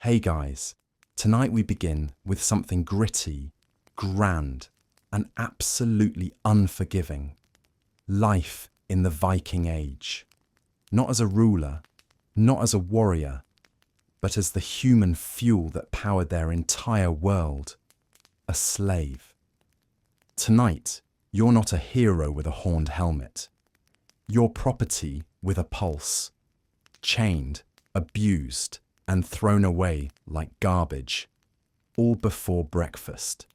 Hey guys, tonight we begin with something gritty, grand, and absolutely unforgiving. Life in the Viking Age. Not as a ruler, not as a warrior, but as the human fuel that powered their entire world. A slave. Tonight, you're not a hero with a horned helmet. You're property with a pulse. Chained, abused, and thrown away like garbage, all before breakfast.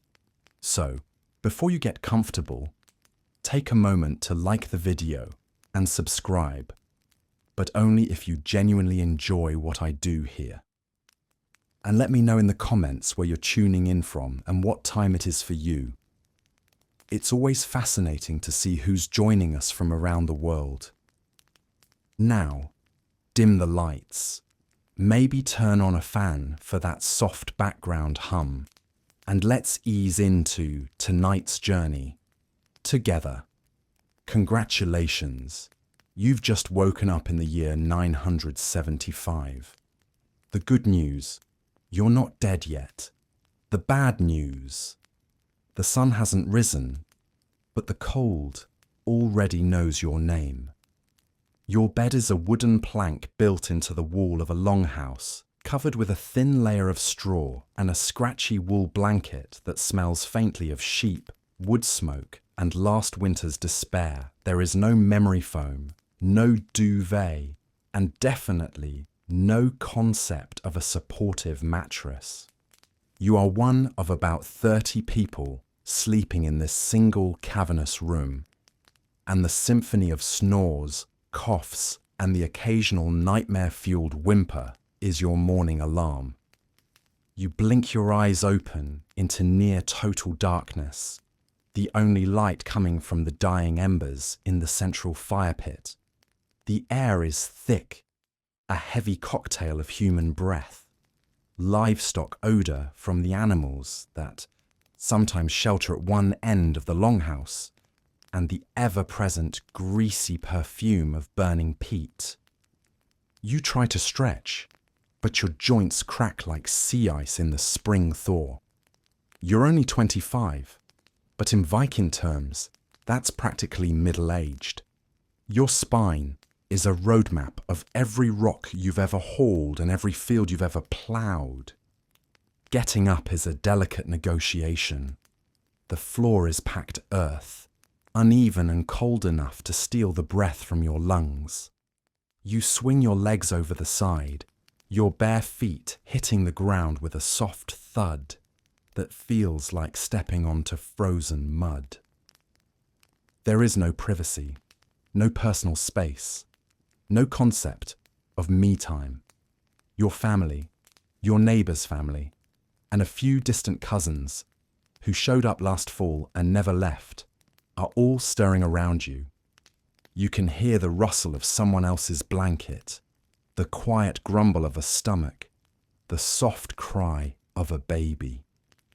So, before you get comfortable, take a moment to like the video and subscribe, but only if you genuinely enjoy what I do here. And let me know in the comments where you're tuning in from and what time it is for you. It's always fascinating to see who's joining us from around the world. Now, dim the lights. Maybe turn on a fan for that soft background hum, and let's ease into tonight's journey together. Congratulations, you've just woken up in the year 975. The good news, you're not dead yet. The bad news, the sun hasn't risen, but the cold already knows your name. Your bed is a wooden plank built into the wall of a longhouse, covered with a thin layer of straw and a scratchy wool blanket that smells faintly of sheep, wood smoke, and last winter's despair. There is no memory foam, no duvet, and definitely no concept of a supportive mattress. You are one of about 30 people sleeping in this single cavernous room, and the symphony of snores, coughs, and the occasional nightmare-fueled whimper is your morning alarm. You blink your eyes open into near total darkness, the only light coming from the dying embers in the central fire pit. The air is thick, a heavy cocktail of human breath, livestock odor from the animals that sometimes shelter at one end of the longhouse, and the ever-present greasy perfume of burning peat. You try to stretch, but your joints crack like sea ice in the spring thaw. You're only 25, but in Viking terms, that's practically middle-aged. Your spine is a roadmap of every rock you've ever hauled and every field you've ever ploughed. Getting up is a delicate negotiation. The floor is packed earth, uneven and cold enough to steal the breath from your lungs. You swing your legs over the side, your bare feet hitting the ground with a soft thud that feels like stepping onto frozen mud. There is no privacy, no personal space, no concept of me time. Your family, your neighbour's family, and a few distant cousins who showed up last fall and never left are all stirring around you. You can hear the rustle of someone else's blanket, the quiet grumble of a stomach, the soft cry of a baby.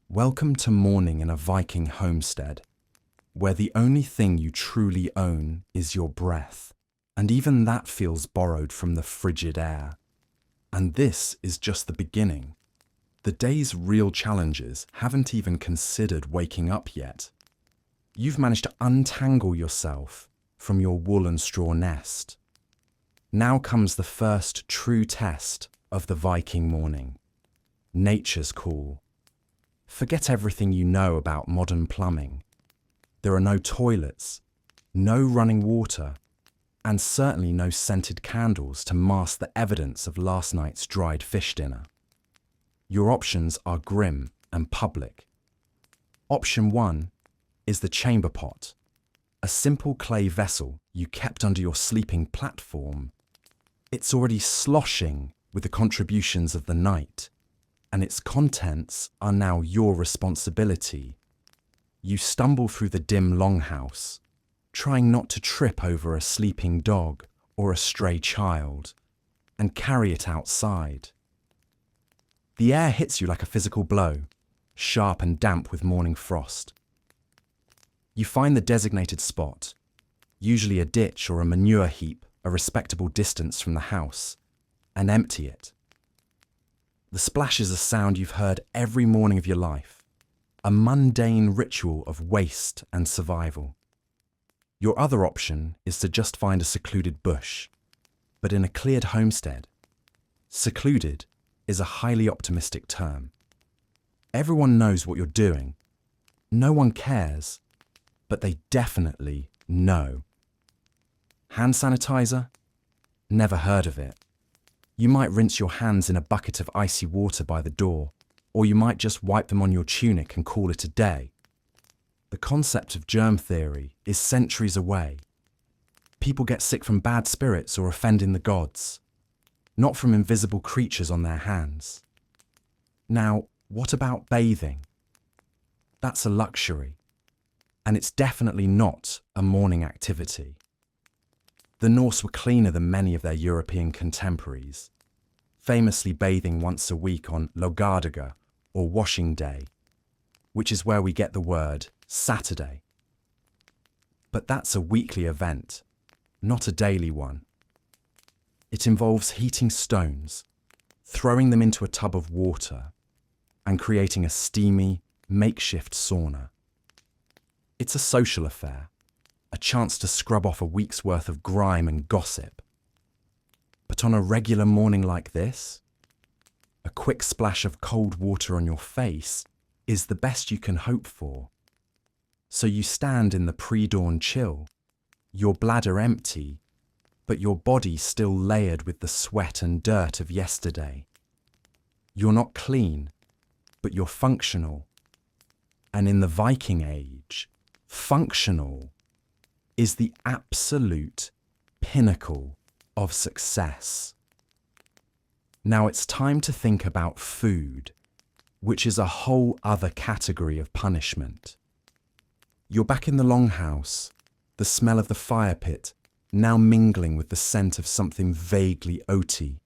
Welcome to morning in a Viking homestead, where the only thing you truly own is your breath, and even that feels borrowed from the frigid air. And this is just the beginning. The day's real challenges haven't even considered waking up yet. You've managed to untangle yourself from your wool and straw nest. Now comes the first true test of the Viking morning. Nature's call. Forget everything you know about modern plumbing. There are no toilets, no running water, and certainly no scented candles to mask the evidence of last night's dried fish dinner. Your options are grim and public. Option 1 is the chamber pot, a simple clay vessel you kept under your sleeping platform. It's already sloshing with the contributions of the night, and its contents are now your responsibility. You stumble through the dim longhouse, trying not to trip over a sleeping dog or a stray child, and carry it outside. The air hits you like a physical blow, sharp and damp with morning frost. You find the designated spot, usually a ditch or a manure heap a respectable distance from the house, and empty it. The splash is a sound you've heard every morning of your life, a mundane ritual of waste and survival. Your other option is to just find a secluded bush, but in a cleared homestead. Secluded is a highly optimistic term. Everyone knows what you're doing. No one cares, but they definitely know. Hand sanitizer? Never heard of it. You might rinse your hands in a bucket of icy water by the door, or you might just wipe them on your tunic and call it a day. The concept of germ theory is centuries away. People get sick from bad spirits or offending the gods, not from invisible creatures on their hands. Now, what about bathing? That's a luxury, and it's definitely not a morning activity. The Norse were cleaner than many of their European contemporaries, famously bathing once a week on Laugardaga, or washing day, which is where we get the word Saturday. But that's a weekly event, not a daily one. It involves heating stones, throwing them into a tub of water, and creating a steamy, makeshift sauna. It's a social affair, a chance to scrub off a week's worth of grime and gossip. But on a regular morning like this, a quick splash of cold water on your face is the best you can hope for. So you stand in the pre-dawn chill, your bladder empty, but your body still layered with the sweat and dirt of yesterday. You're not clean, but you're functional. And in the Viking age, functional is the absolute pinnacle of success. Now it's time to think about food, which is a whole other category of punishment. You're back in the longhouse, the smell of the fire pit now mingling with the scent of something vaguely oaty.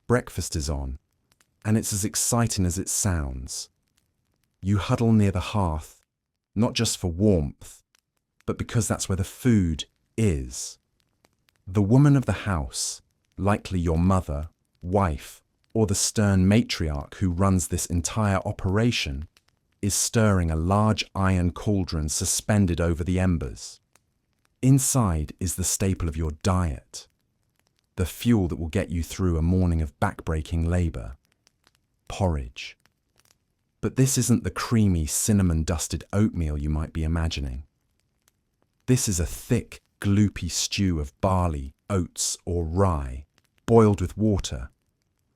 Breakfast is on, and it's as exciting as it sounds. You huddle near the hearth, not just for warmth, but because that's where the food is. The woman of the house, likely your mother, wife, or the stern matriarch who runs this entire operation, is stirring a large iron cauldron suspended over the embers. Inside is the staple of your diet, the fuel that will get you through a morning of backbreaking labour: porridge. But this isn't the creamy, cinnamon-dusted oatmeal you might be imagining. This is a thick, gloopy stew of barley, oats, or rye, boiled with water,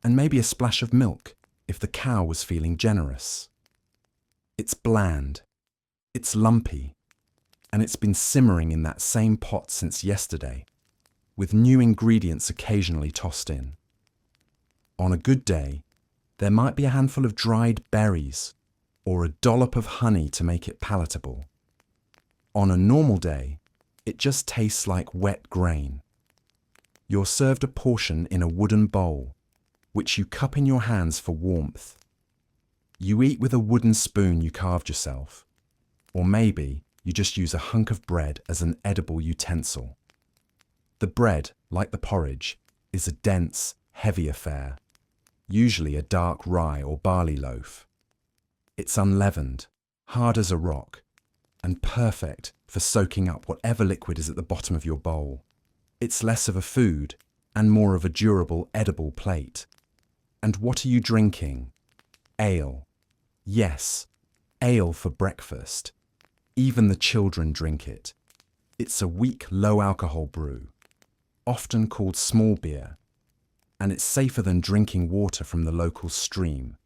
and maybe a splash of milk if the cow was feeling generous. It's bland, it's lumpy, and it's been simmering in that same pot since yesterday, with new ingredients occasionally tossed in. On a good day, there might be a handful of dried berries or a dollop of honey to make it palatable. On a normal day, it just tastes like wet grain. You're served a portion in a wooden bowl, which you cup in your hands for warmth. You eat with a wooden spoon you carved yourself, or maybe you just use a hunk of bread as an edible utensil. The bread, like the porridge, is a dense, heavy affair, usually a dark rye or barley loaf. It's unleavened, hard as a rock, and perfect for soaking up whatever liquid is at the bottom of your bowl. It's less of a food and more of a durable, edible plate. And what are you drinking? Ale. Yes, ale for breakfast. Even the children drink it. It's a weak, low-alcohol brew, often called small beer, and it's safer than drinking water from the local stream,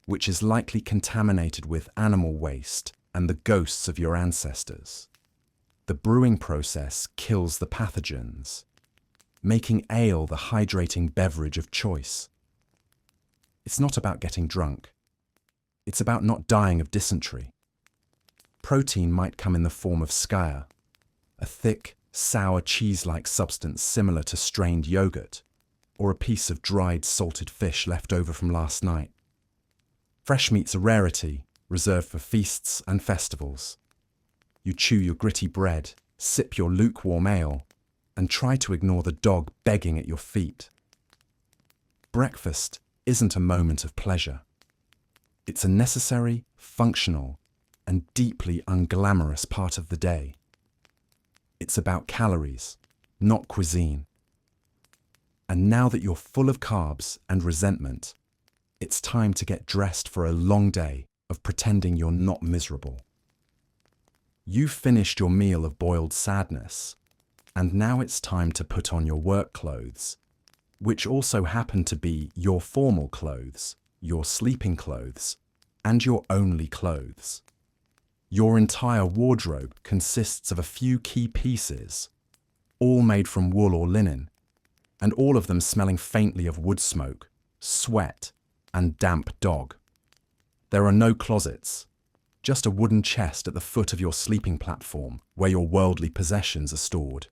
which is likely contaminated with animal waste and the ghosts of your ancestors. The brewing process kills the pathogens, making ale the hydrating beverage of choice. It's not about getting drunk. It's about not dying of dysentery. Protein might come in the form of skyr, a thick, sour cheese-like substance similar to strained yogurt, or a piece of dried salted fish left over from last night. Fresh meat's a rarity, reserved for feasts and festivals. You chew your gritty bread, sip your lukewarm ale, and try to ignore the dog begging at your feet. Breakfast isn't a moment of pleasure. It's a necessary, functional, and deeply unglamorous part of the day. It's about calories, not cuisine. And now that you're full of carbs and resentment, it's time to get dressed for a long day of pretending you're not miserable. You've finished your meal of boiled sadness, and now it's time to put on your work clothes, which also happen to be your formal clothes, your sleeping clothes, and your only clothes. Your entire wardrobe consists of a few key pieces, all made from wool or linen, and all of them smelling faintly of wood smoke, sweat, and damp dog. There are no closets, just a wooden chest at the foot of your sleeping platform where your worldly possessions are stored.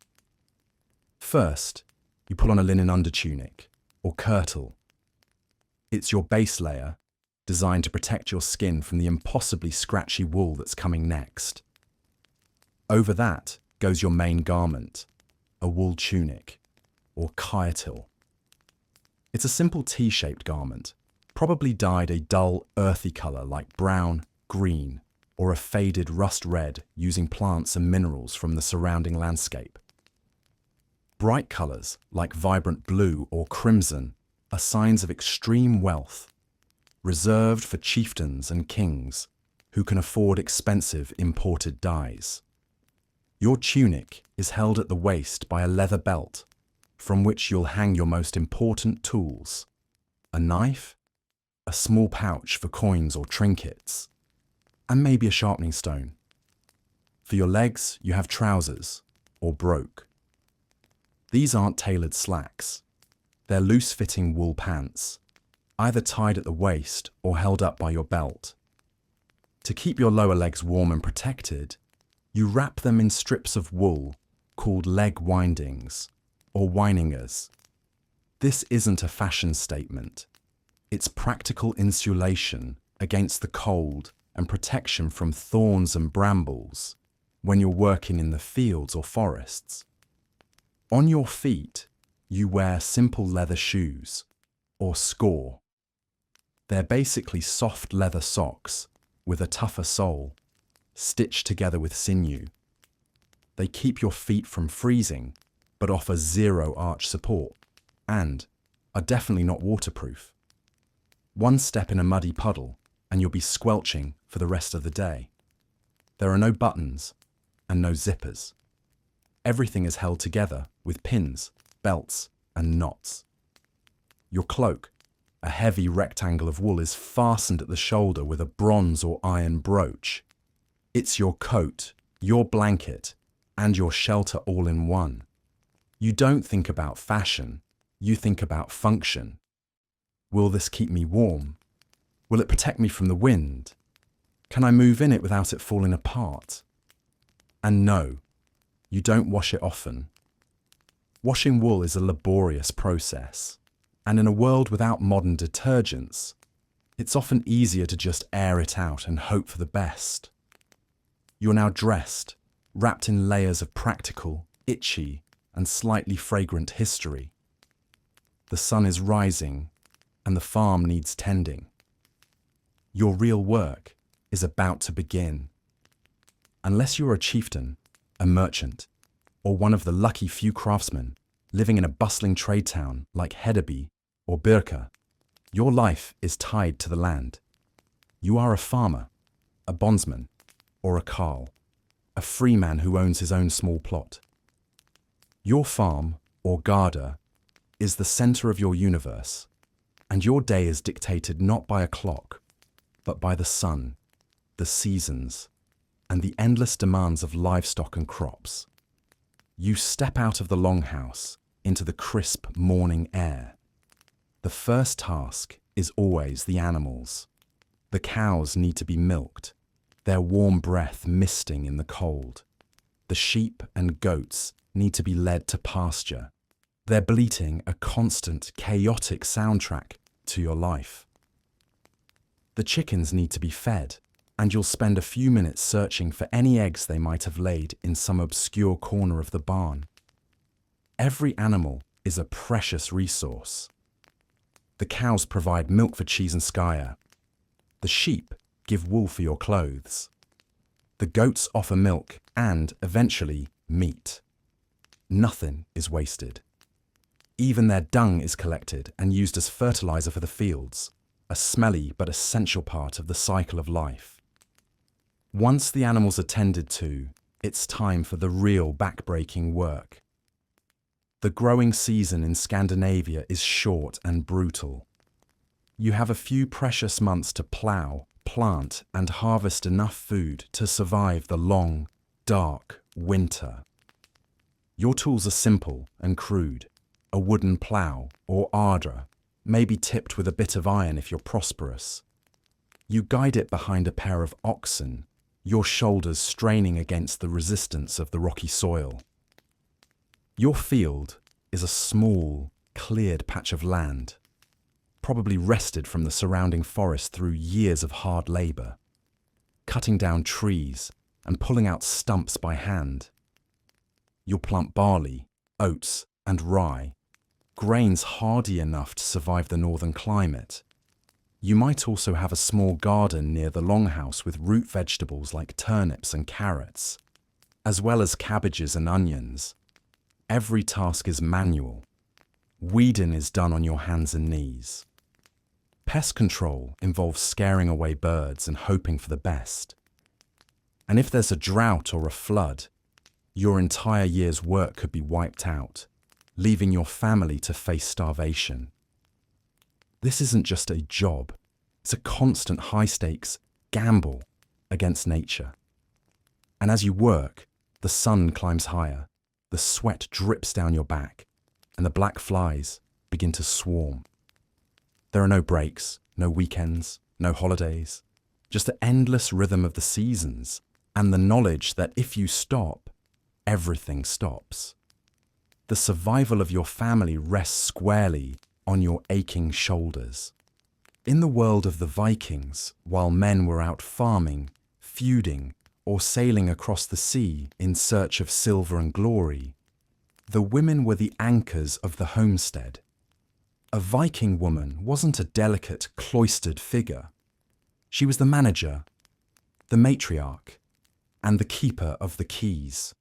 First, you pull on a linen undertunic, or kirtle. It's your base layer, designed to protect your skin from the impossibly scratchy wool that's coming next. Over that goes your main garment, a wool tunic, or kirtle. It's a simple T-shaped garment, probably dyed a dull, earthy colour like brown, green, or a faded rust red using plants and minerals from the surrounding landscape. Bright colours like vibrant blue or crimson are signs of extreme wealth, reserved for chieftains and kings who can afford expensive imported dyes. Your tunic is held at the waist by a leather belt from which you'll hang your most important tools: a knife, a small pouch for coins or trinkets, and maybe a sharpening stone. For your legs, you have trousers, or brogue. These aren't tailored slacks. They're loose-fitting wool pants, either tied at the waist or held up by your belt. To keep your lower legs warm and protected, you wrap them in strips of wool called leg windings, or weiningers. This isn't a fashion statement. It's practical insulation against the cold and protection from thorns and brambles when you're working in the fields or forests. On your feet, you wear simple leather shoes, or skor. They're basically soft leather socks with a tougher sole, stitched together with sinew. They keep your feet from freezing, but offer zero arch support, and are definitely not waterproof. One step in a muddy puddle, and you'll be squelching for the rest of the day. There are no buttons and no zippers. Everything is held together with pins, belts, and knots. Your cloak, a heavy rectangle of wool, is fastened at the shoulder with a bronze or iron brooch. It's your coat, your blanket, and your shelter all in one. You don't think about fashion, you think about function. Will this keep me warm? Will it protect me from the wind? Can I move in it without it falling apart? And no, you don't wash it often. Washing wool is a laborious process, and in a world without modern detergents, it's often easier to just air it out and hope for the best. You're now dressed, wrapped in layers of practical, itchy, and slightly fragrant history. The sun is rising, and the farm needs tending. Your real work is about to begin. Unless you're a chieftain, a merchant, or one of the lucky few craftsmen living in a bustling trade town like Hedeby or Birka, your life is tied to the land. You are a farmer, a bondsman, or a carl, a free man who owns his own small plot. Your farm, or garda, is the center of your universe, and your day is dictated not by a clock, but by the sun, the seasons, and the endless demands of livestock and crops. You step out of the longhouse into the crisp morning air. The first task is always the animals. The cows need to be milked, their warm breath misting in the cold. The sheep and goats need to be led to pasture, their bleating a constant, chaotic soundtrack to your life. The chickens need to be fed, and you'll spend a few minutes searching for any eggs they might have laid in some obscure corner of the barn. Every animal is a precious resource. The cows provide milk for cheese and skyer. The sheep give wool for your clothes. The goats offer milk and, eventually, meat. Nothing is wasted. Even their dung is collected and used as fertilizer for the fields, a smelly but essential part of the cycle of life. Once the animals are tended to, it's time for the real back-breaking work. The growing season in Scandinavia is short and brutal. You have a few precious months to plough, plant, and harvest enough food to survive the long, dark winter. Your tools are simple and crude. A wooden plough or ardor, maybe tipped with a bit of iron if you're prosperous. You guide it behind a pair of oxen, your shoulders straining against the resistance of the rocky soil. Your field is a small, cleared patch of land, probably wrested from the surrounding forest through years of hard labor, cutting down trees and pulling out stumps by hand. You'll plant barley, oats, and rye, grains hardy enough to survive the northern climate. You might also have a small garden near the longhouse with root vegetables like turnips and carrots, as well as cabbages and onions. Every task is manual. Weeding is done on your hands and knees. Pest control involves scaring away birds and hoping for the best. And if there's a drought or a flood, your entire year's work could be wiped out, leaving your family to face starvation. This isn't just a job, it's a constant high-stakes gamble against nature. And as you work, the sun climbs higher, the sweat drips down your back, and the black flies begin to swarm. There are no breaks, no weekends, no holidays, just the endless rhythm of the seasons, and the knowledge that if you stop, everything stops. The survival of your family rests squarely on your aching shoulders. In the world of the Vikings, while men were out farming, feuding, or sailing across the sea in search of silver and glory, the women were the anchors of the homestead. A Viking woman wasn't a delicate, cloistered figure. She was the manager, the matriarch, and the keeper of the keys.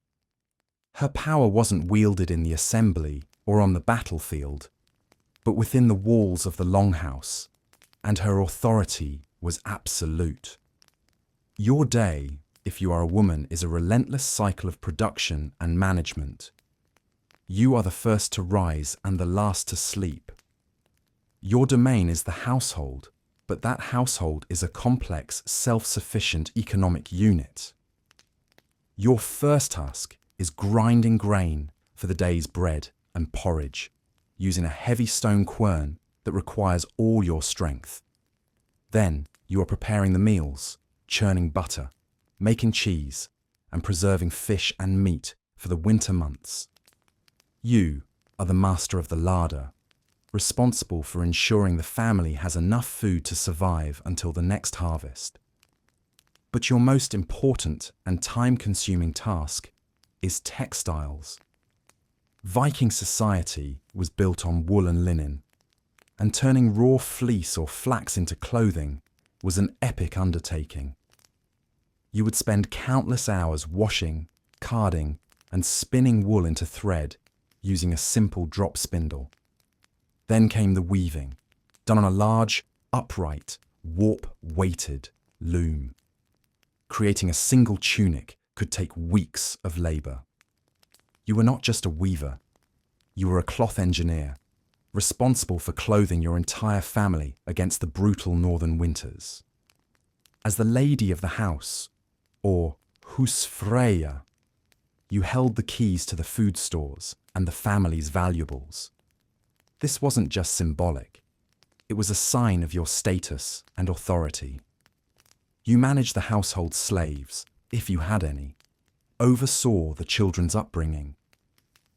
Her power wasn't wielded in the assembly or on the battlefield, but within the walls of the longhouse, and her authority was absolute. Your day, if you are a woman, is a relentless cycle of production and management. You are the first to rise and the last to sleep. Your domain is the household, but that household is a complex, self-sufficient economic unit. Your first task is grinding grain for the day's bread and porridge, using a heavy stone quern that requires all your strength. Then you are preparing the meals, churning butter, making cheese, and preserving fish and meat for the winter months. You are the master of the larder, responsible for ensuring the family has enough food to survive until the next harvest. But your most important and time-consuming task is textiles. Viking society was built on wool and linen, and turning raw fleece or flax into clothing was an epic undertaking. You would spend countless hours washing, carding, and spinning wool into thread using a simple drop spindle. Then came the weaving, done on a large, upright, warp-weighted loom. Creating a single tunic could take weeks of labour. You were not just a weaver, you were a cloth engineer, responsible for clothing your entire family against the brutal northern winters. As the lady of the house, or husfreyja, you held the keys to the food stores and the family's valuables. This wasn't just symbolic, it was a sign of your status and authority. You managed the household slaves, if you had any, oversaw the children's upbringing,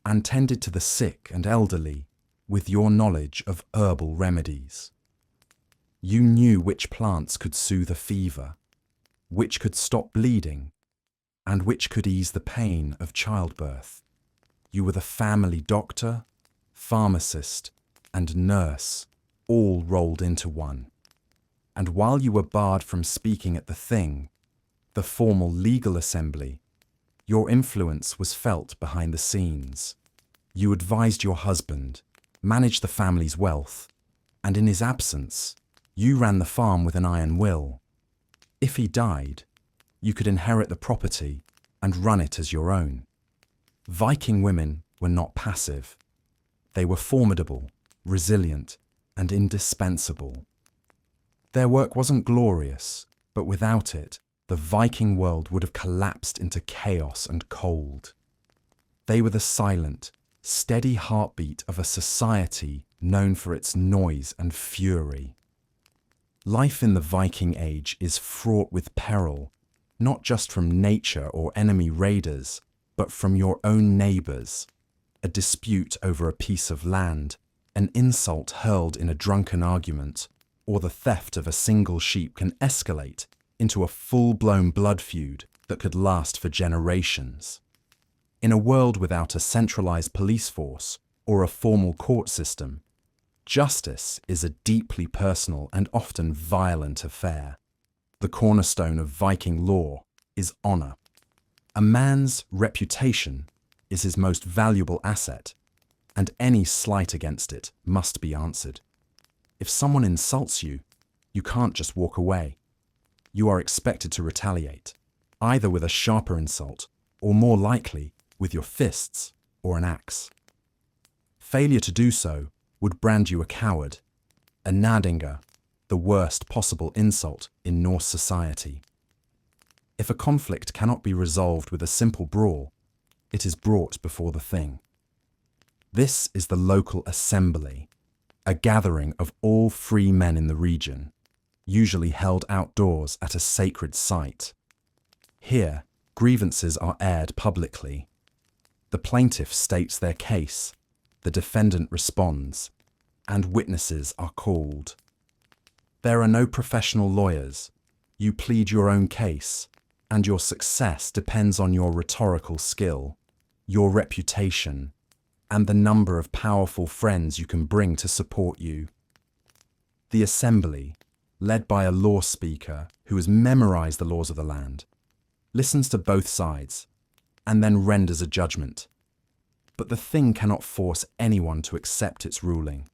and tended to the sick and elderly with your knowledge of herbal remedies. You knew which plants could soothe a fever, which could stop bleeding, and which could ease the pain of childbirth. You were the family doctor, pharmacist, and nurse, all rolled into one. And while you were barred from speaking at the thing, the formal legal assembly, your influence was felt behind the scenes. You advised your husband, managed the family's wealth, and in his absence, you ran the farm with an iron will. If he died, you could inherit the property and run it as your own. Viking women were not passive. They were formidable, resilient, and indispensable. Their work wasn't glorious, but without it, the Viking world would have collapsed into chaos and cold. They were the silent, steady heartbeat of a society known for its noise and fury. Life in the Viking Age is fraught with peril, not just from nature or enemy raiders, but from your own neighbours. A dispute over a piece of land, an insult hurled in a drunken argument, or the theft of a single sheep can escalate into a full-blown blood feud that could last for generations. In a world without a centralized police force or a formal court system, justice is a deeply personal and often violent affair. The cornerstone of Viking law is honor. A man's reputation is his most valuable asset, and any slight against it must be answered. If someone insults you, you can't just walk away. You are expected to retaliate, either with a sharper insult or, more likely, with your fists or an axe. Failure to do so would brand you a coward, a nadinga, the worst possible insult in Norse society. If a conflict cannot be resolved with a simple brawl, it is brought before the thing. This is the local assembly, a gathering of all free men in the region, usually held outdoors at a sacred site. Here, grievances are aired publicly. The plaintiff states their case, the defendant responds, and witnesses are called. There are no professional lawyers. You plead your own case, and your success depends on your rhetorical skill, your reputation, and the number of powerful friends you can bring to support you. The assembly, led by a law speaker who has memorized the laws of the land, listens to both sides and then renders a judgment. But the thing cannot force anyone to accept its ruling.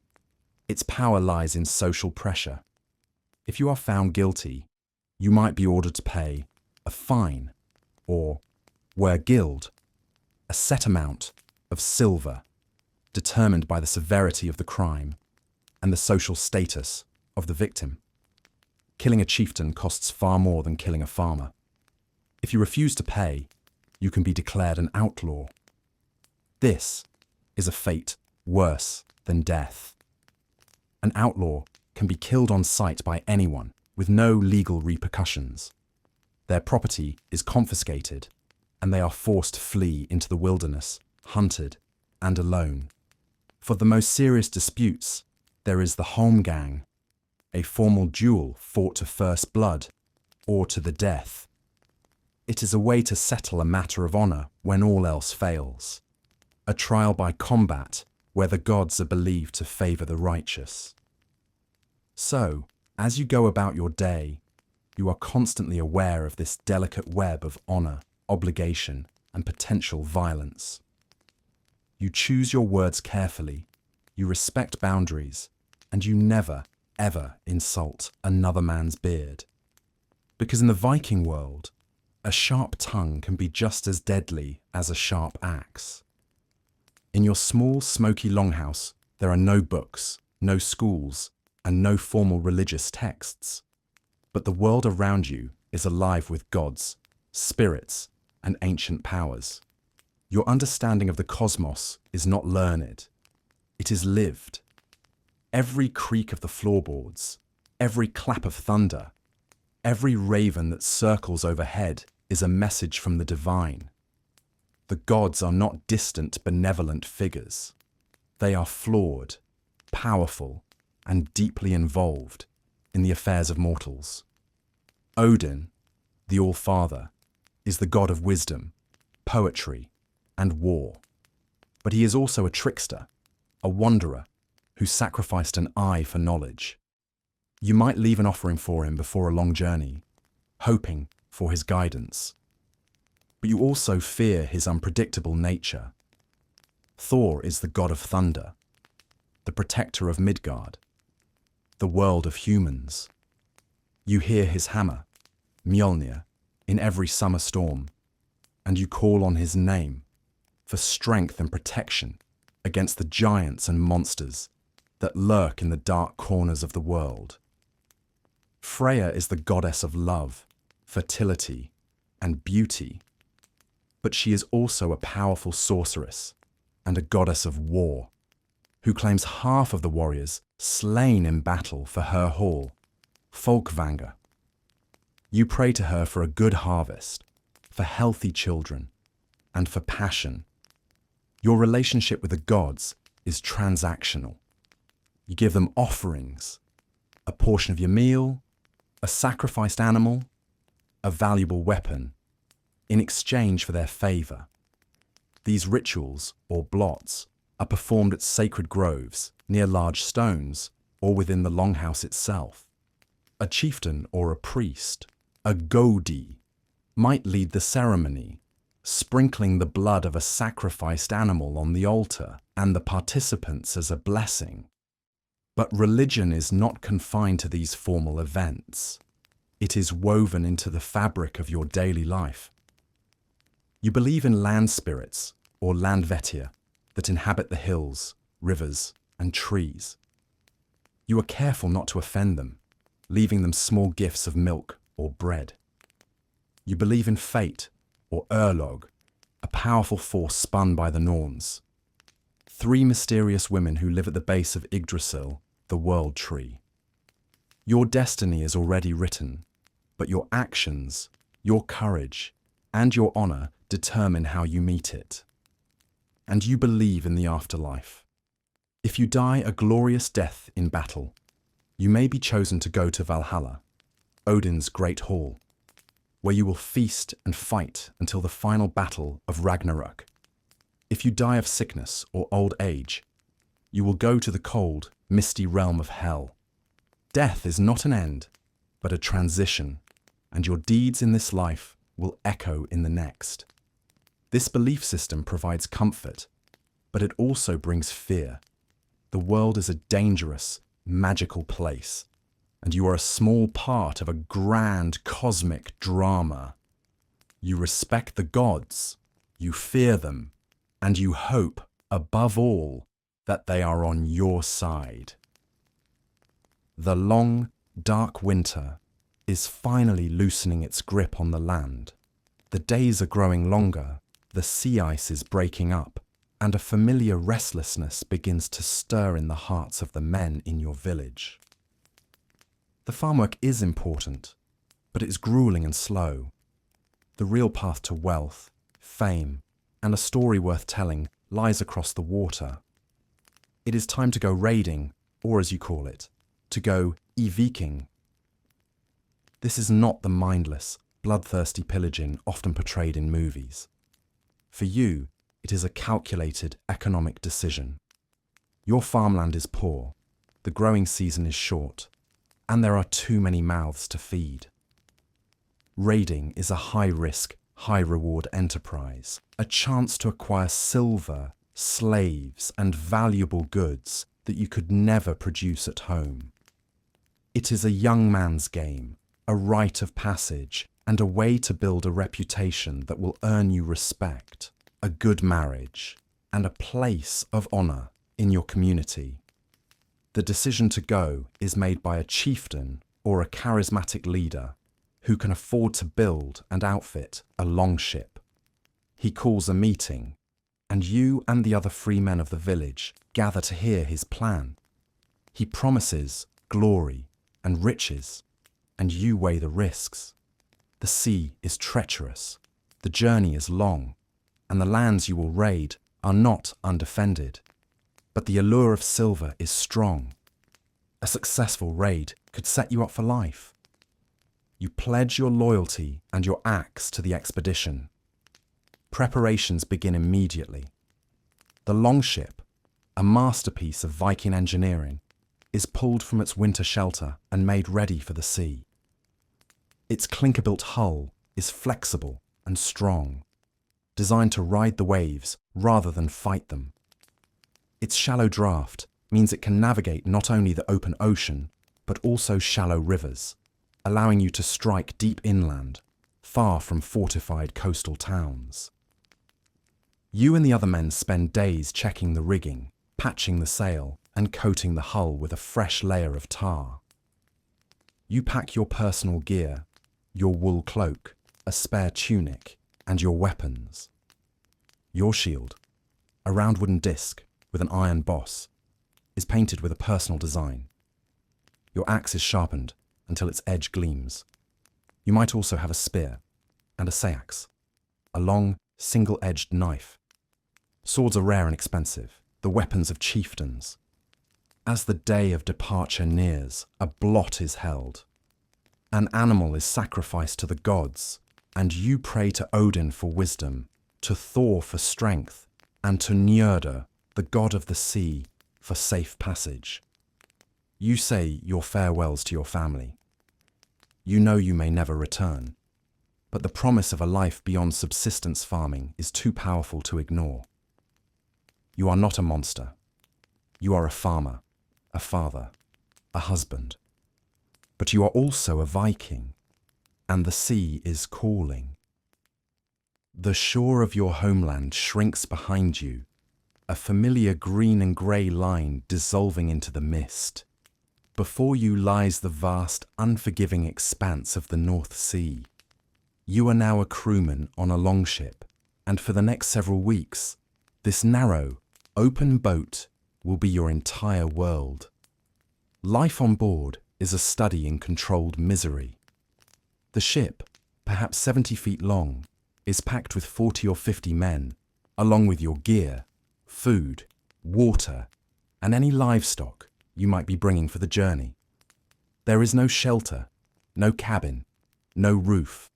Its power lies in social pressure. If you are found guilty, you might be ordered to pay a fine or, where guild, a set amount of silver determined by the severity of the crime and the social status of the victim. Killing a chieftain costs far more than killing a farmer. If you refuse to pay, you can be declared an outlaw. This is a fate worse than death. An outlaw can be killed on sight by anyone with no legal repercussions. Their property is confiscated, and they are forced to flee into the wilderness, hunted and alone. For the most serious disputes, there is the holmgang, a formal duel fought to first blood or to the death. It is a way to settle a matter of honor when all else fails. A trial by combat where the gods are believed to favor the righteous. So, as you go about your day, you are constantly aware of this delicate web of honor, obligation, and potential violence. You choose your words carefully, you respect boundaries, and you never, ever insult another man's beard. Because in the Viking world, a sharp tongue can be just as deadly as a sharp axe. In your small, smoky longhouse, there are no books, no schools, and no formal religious texts. But the world around you is alive with gods, spirits, and ancient powers. Your understanding of the cosmos is not learned. It is lived. Every creak of the floorboards, every clap of thunder, every raven that circles overhead is a message from the divine. The gods are not distant, benevolent figures. They are flawed, powerful, and deeply involved in the affairs of mortals. Odin, the All-Father, is the god of wisdom, poetry, and war. But he is also a trickster, a wanderer, who sacrificed an eye for knowledge. You might leave an offering for him before a long journey, hoping for his guidance. But you also fear his unpredictable nature. Thor is the god of thunder, the protector of Midgard, the world of humans. You hear his hammer, Mjolnir, in every summer storm, and you call on his name for strength and protection against the giants and monsters that lurk in the dark corners of the world. Freya is the goddess of love, fertility, and beauty, but she is also a powerful sorceress and a goddess of war, who claims half of the warriors slain in battle for her hall, Folkvanga. You pray to her for a good harvest, for healthy children, and for passion. Your relationship with the gods is transactional. You give them offerings, a portion of your meal, a sacrificed animal, a valuable weapon, in exchange for their favor. These rituals, or blots, are performed at sacred groves, near large stones, or within the longhouse itself. A chieftain or a priest, a godi, might lead the ceremony, sprinkling the blood of a sacrificed animal on the altar and the participants as a blessing. But religion is not confined to these formal events. It is woven into the fabric of your daily life. You believe in land spirits, or landvetir, that inhabit the hills, rivers, and trees. You are careful not to offend them, leaving them small gifts of milk or bread. You believe in fate, or Urlog, a powerful force spun by the Norns. 3 mysterious women who live at the base of Yggdrasil, the World Tree. Your destiny is already written, but your actions, your courage, and your honor determine how you meet it. And you believe in the afterlife. If you die a glorious death in battle, you may be chosen to go to Valhalla, Odin's great hall, where you will feast and fight until the final battle of Ragnarok. If you die of sickness or old age, you will go to the cold, misty realm of hell. Death is not an end, but a transition, and your deeds in this life will echo in the next. This belief system provides comfort, but it also brings fear. The world is a dangerous, magical place, and you are a small part of a grand cosmic drama. You respect the gods, you fear them, and you hope, above all, that they are on your side. The long, dark winter is finally loosening its grip on the land. The days are growing longer, the sea ice is breaking up, and a familiar restlessness begins to stir in the hearts of the men in your village. The farm work is important, but it is grueling and slow. The real path to wealth, fame, and a story worth telling lies across the water. It is time to go raiding, or as you call it, to go Viking. This is not the mindless, bloodthirsty pillaging often portrayed in movies. For you, it is a calculated economic decision. Your farmland is poor, the growing season is short, and there are too many mouths to feed. Raiding is a high-risk, high-reward enterprise, a chance to acquire silver, slaves, and valuable goods that you could never produce at home. It is a young man's game, a rite of passage, and a way to build a reputation that will earn you respect, a good marriage, and a place of honor in your community. The decision to go is made by a chieftain or a charismatic leader who can afford to build and outfit a longship. He calls a meeting, and you and the other free men of the village gather to hear his plan. He promises glory and riches, and you weigh the risks. The sea is treacherous, the journey is long, and the lands you will raid are not undefended. But the allure of silver is strong. A successful raid could set you up for life. You pledge your loyalty and your axe to the expedition. Preparations begin immediately. The longship, a masterpiece of Viking engineering, is pulled from its winter shelter and made ready for the sea. Its clinker-built hull is flexible and strong, designed to ride the waves rather than fight them. Its shallow draft means it can navigate not only the open ocean, but also shallow rivers, allowing you to strike deep inland, far from fortified coastal towns. You and the other men spend days checking the rigging, patching the sail, and coating the hull with a fresh layer of tar. You pack your personal gear, your wool cloak, a spare tunic, and your weapons. Your shield, a round wooden disc with an iron boss, is painted with a personal design. Your axe is sharpened until its edge gleams. You might also have a spear and a seax, a long, single-edged knife. Swords are rare and expensive, the weapons of chieftains. As the day of departure nears, a blot is held. An animal is sacrificed to the gods, and you pray to Odin for wisdom, to Thor for strength, and to Njörður, the god of the sea, for safe passage. You say your farewells to your family. You know you may never return, but the promise of a life beyond subsistence farming is too powerful to ignore. You are not a monster. You are a farmer, a father, a husband. But you are also a Viking, and the sea is calling. The shore of your homeland shrinks behind you, a familiar green and grey line dissolving into the mist. Before you lies the vast, unforgiving expanse of the North Sea. You are now a crewman on a longship, and for the next several weeks, this narrow, open boat will be your entire world. Life on board is a study in controlled misery. The ship, perhaps 70 feet long, is packed with 40 or 50 men, along with your gear, food, water, and any livestock you might be bringing for the journey. There is no shelter, no cabin, no roof.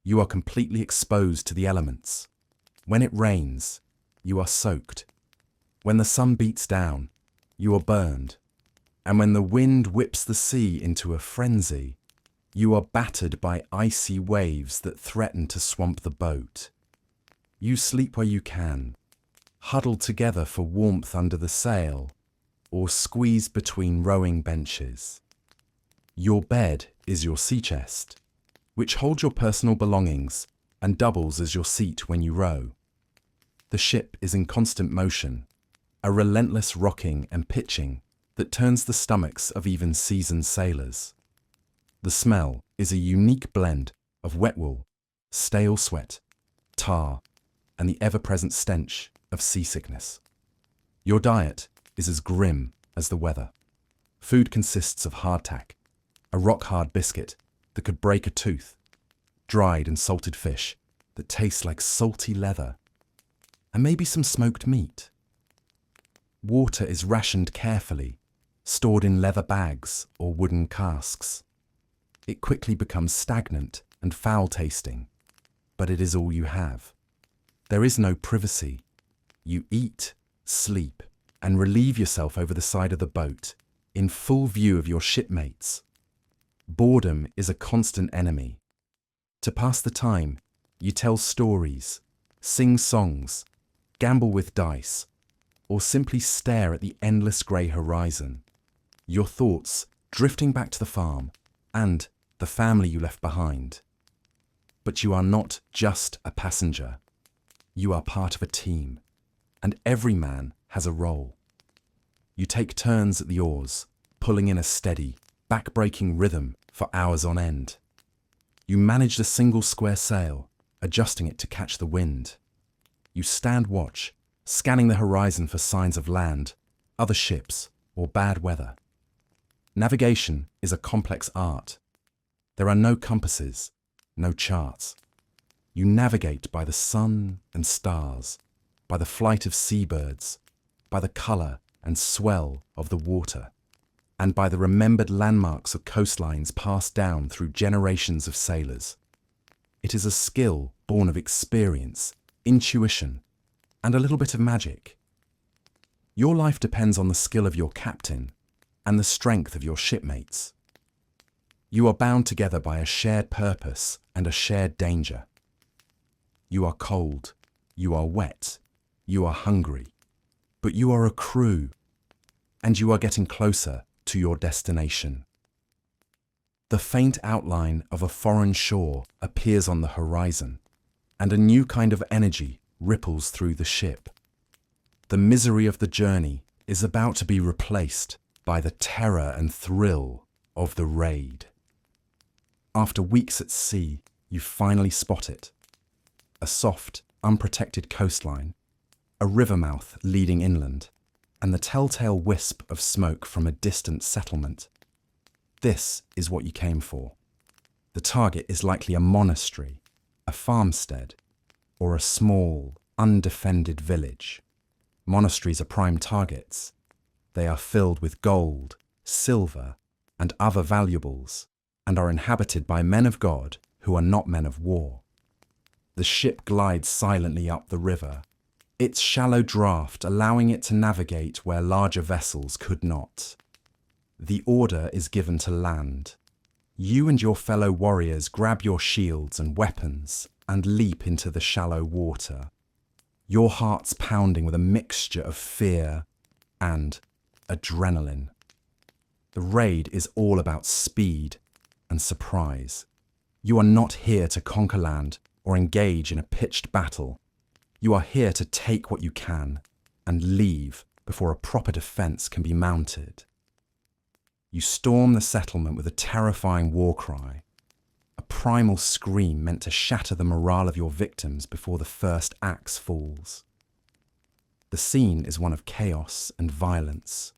You are completely exposed to the elements. When it rains, you are soaked. When the sun beats down, you are burned. And when the wind whips the sea into a frenzy, you are battered by icy waves that threaten to swamp the boat. You sleep where you can, huddled together for warmth under the sail, or squeezed between rowing benches. Your bed is your sea chest, which holds your personal belongings and doubles as your seat when you row. The ship is in constant motion, a relentless rocking and pitching that turns the stomachs of even seasoned sailors. The smell is a unique blend of wet wool, stale sweat, tar, and the ever-present stench of seasickness. Your diet is as grim as the weather. Food consists of hardtack, a rock-hard biscuit that could break a tooth, dried and salted fish that tastes like salty leather, and maybe some smoked meat. Water is rationed carefully, stored in leather bags or wooden casks. It quickly becomes stagnant and foul-tasting, but it is all you have. There is no privacy. You eat, sleep, and relieve yourself over the side of the boat, in full view of your shipmates. Boredom is a constant enemy. To pass the time, you tell stories, sing songs, gamble with dice, or simply stare at the endless grey horizon. Your thoughts drifting back to the farm and the family you left behind. But you are not just a passenger. You are part of a team, and every man has a role. You take turns at the oars, pulling in a steady, back-breaking rhythm for hours on end. You manage the single square sail, adjusting it to catch the wind. You stand watch, scanning the horizon for signs of land, other ships, or bad weather. Navigation is a complex art. There are no compasses, no charts. You navigate by the sun and stars, by the flight of seabirds, by the colour and swell of the water, and by the remembered landmarks of coastlines passed down through generations of sailors. It is a skill born of experience, intuition, and a little bit of magic. Your life depends on the skill of your captain and the strength of your shipmates. You are bound together by a shared purpose and a shared danger. You are cold, you are wet, you are hungry, but you are a crew, and you are getting closer to your destination. The faint outline of a foreign shore appears on the horizon, and a new kind of energy ripples through the ship. The misery of the journey is about to be replaced by the terror and thrill of the raid. After weeks at sea, you finally spot it. A soft, unprotected coastline, a river mouth leading inland, and the telltale wisp of smoke from a distant settlement. This is what you came for. The target is likely a monastery, a farmstead, or a small, undefended village. Monasteries are prime targets. They are filled with gold, silver, and other valuables, and are inhabited by men of God who are not men of war. The ship glides silently up the river, its shallow draft allowing it to navigate where larger vessels could not. The order is given to land. You and your fellow warriors grab your shields and weapons and leap into the shallow water, your hearts pounding with a mixture of fear and adrenaline. The raid is all about speed and surprise. You are not here to conquer land or engage in a pitched battle. You are here to take what you can and leave before a proper defense can be mounted. You storm the settlement with a terrifying war cry, a primal scream meant to shatter the morale of your victims before the first axe falls. The scene is one of chaos and violence.